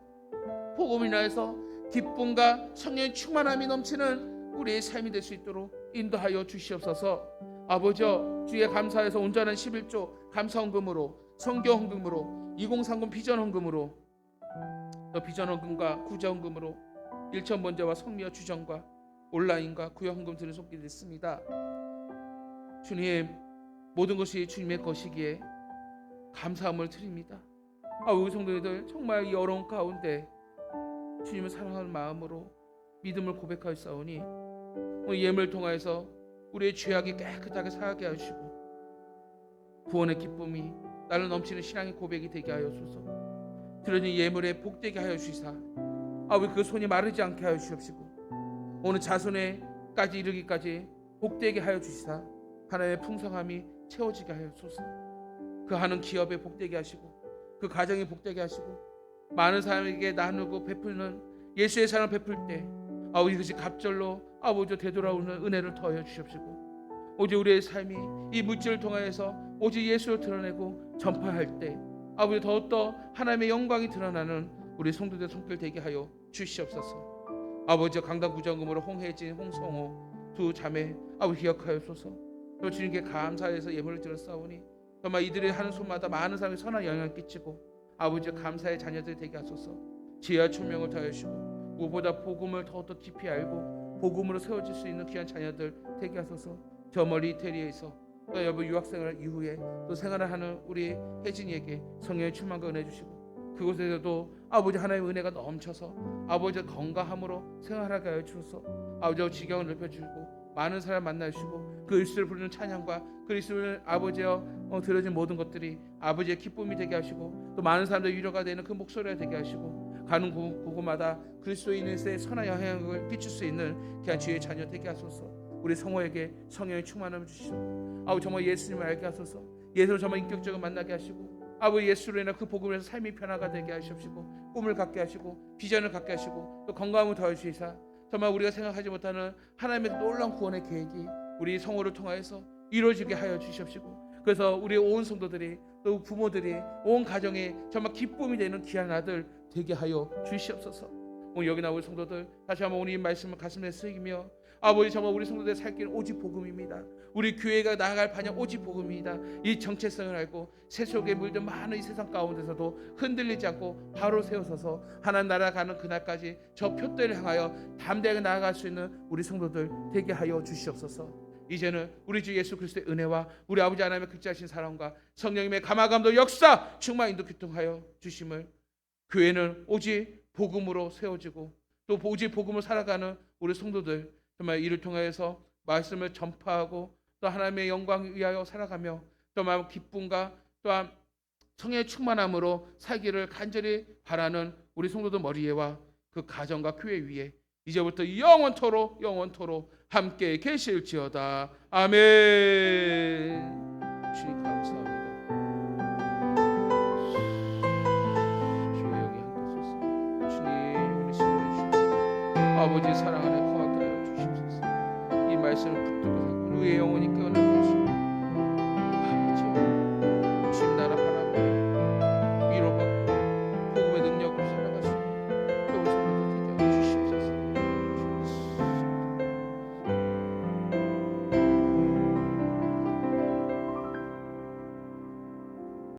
복음을 인하여서 기쁨과 성령의 충만함이 넘치는 우리의 삶이 될 수 있도록 인도하여 주시옵소서. 아버지여, 주의 감사해서 온전한 11조 감사헌금으로 성교헌금으로 2030 비전헌금으로 또 비전헌금과 구제헌금으로 일천번제와 성미와 주정과 온라인과 구역헌금 드리는 손길이 됐습니다. 주님, 모든 것이 주님의 것이기에 감사함을 드립니다. 우리 성도들 정말 이 어려운 가운데 주님을 사랑하는 마음으로 믿음을 고백하였사오니 오늘 예물을 통하여서 우리의 죄악이 깨끗하게 사하게 하시고 구원의 기쁨이 나를 넘치는 신앙의 고백이 되게 하여소서. 드려진 예물에 복되게 하여 주시사 우리 그 손이 마르지 않게 하여 주옵시고 오늘 자손에까지 이르기까지 복되게 하여 주시사 하나님의 풍성함이 채워지게 하여소서. 그 하는 기업에 복되게 하시고 그 가정에 복되게 하시고 많은 사람에게 나누고 베푸는 예수의 사랑을 베풀 때 이것이 갑절로 아버지 되돌아오는 은혜를 더하여 주시옵시고 오직 우리의 삶이 이 물질을 통하여서 오직 예수를 드러내고 전파할 때 아버지 더욱더 하나님의 영광이 드러나는 우리 성도들 손길 되게 하여 주시옵소서. 아버지 강단 구정금으로 홍혜진, 홍성호 두 자매 아버지 기억하여소서. 또 주님께 감사해서 예물을 드렸사오니 정말 이들이 하는 손마다 많은 사람이 선한 영향을 끼치고 아버지 감사의 자녀들이 되게 하소서. 지혜와 총명을 더하시고 무엇보다 복음을 더욱더 깊이 알고 복음으로 세워질 수 있는 귀한 자녀들 되게 하소서. 저 멀리 이태리에서 또 여보 유학생활 이후에 또 생활을 하는 우리 혜진이에게 성령의 충만과 은혜 주시고 그곳에서도 아버지 하나님의 은혜가 넘쳐서 아버지 건강함으로 생활하게 하여 주소서. 아버지 지경을 넓혀주시고 많은 사람 만나주시고 그 일수를 부르는 찬양과 그 일수를 아버지여 들어진 모든 것들이 아버지의 기쁨이 되게 하시고 또 많은 사람들 위로가 되는 그 목소리가 되게 하시고 가는 곳마다 그리스도인의 선한 영향을 끼칠 수 있는 귀한 주의 자녀 되게 하소서. 우리 성호에게 성령의 충만함을 주시고 아버지 정말 예수님을 알게 하소서. 예수를 정말 인격적으로 만나게 하시고 아버지 예수로 인해 그 복음을 해서 삶이 변화가 되게 하시옵시고 꿈을 갖게 하시고 비전을 갖게 하시고 또 건강을 더하시사 정말 우리가 생각하지 못하는 하나님의 놀라운 구원의 계획이 우리 성호를 통하여서 이루어지게 하여 주시옵시고 그래서 우리 온 성도들이 또 부모들이 온 가정에 정말 기쁨이 되는 귀한 아들 되게 하여 주시옵소서. 오늘 여기 나올 성도들 다시 한번 우리 말씀을 가슴에 새기며 아버지 정말 우리 성도들의 살 길은 오직 복음입니다. 우리 교회가 나아갈 방향 오직 복음입니다. 이 정체성을 알고 세속에 물든 많은 이 세상 가운데서도 흔들리지 않고 바로 세워서서 하나님 나라 가는 그날까지 저 표대를 향하여 담대하게 나아갈 수 있는 우리 성도들 되게 하여 주시옵소서. 이제는 우리 주 예수 그리스도의 은혜와 우리 아버지 하나님의 극진하신 사랑과 성령님의 감화감도 역사 충만 인도 교통하여 주심을 교회는 오직 복음으로 세워지고 또 오직 복음을 살아가는 우리 성도들 정말 이를 통하여서 말씀을 전파하고 또 하나님의 영광을 위하여 살아가며 또 기쁨과 또한 성령의 충만함으로 살기를 간절히 바라는 우리 성도들 머리에와 그 가정과 교회 위에 이제부터 영원토록 함께 계실지어다. 아멘. 주님 감사합니다. 주여 여기 앉으소서. 주님 우리 신뢰해 주십시오. 아버지 사랑 안에 거하게 하여 주십소서. 이 말씀을 붙들고 우리의 영혼이 깨어나고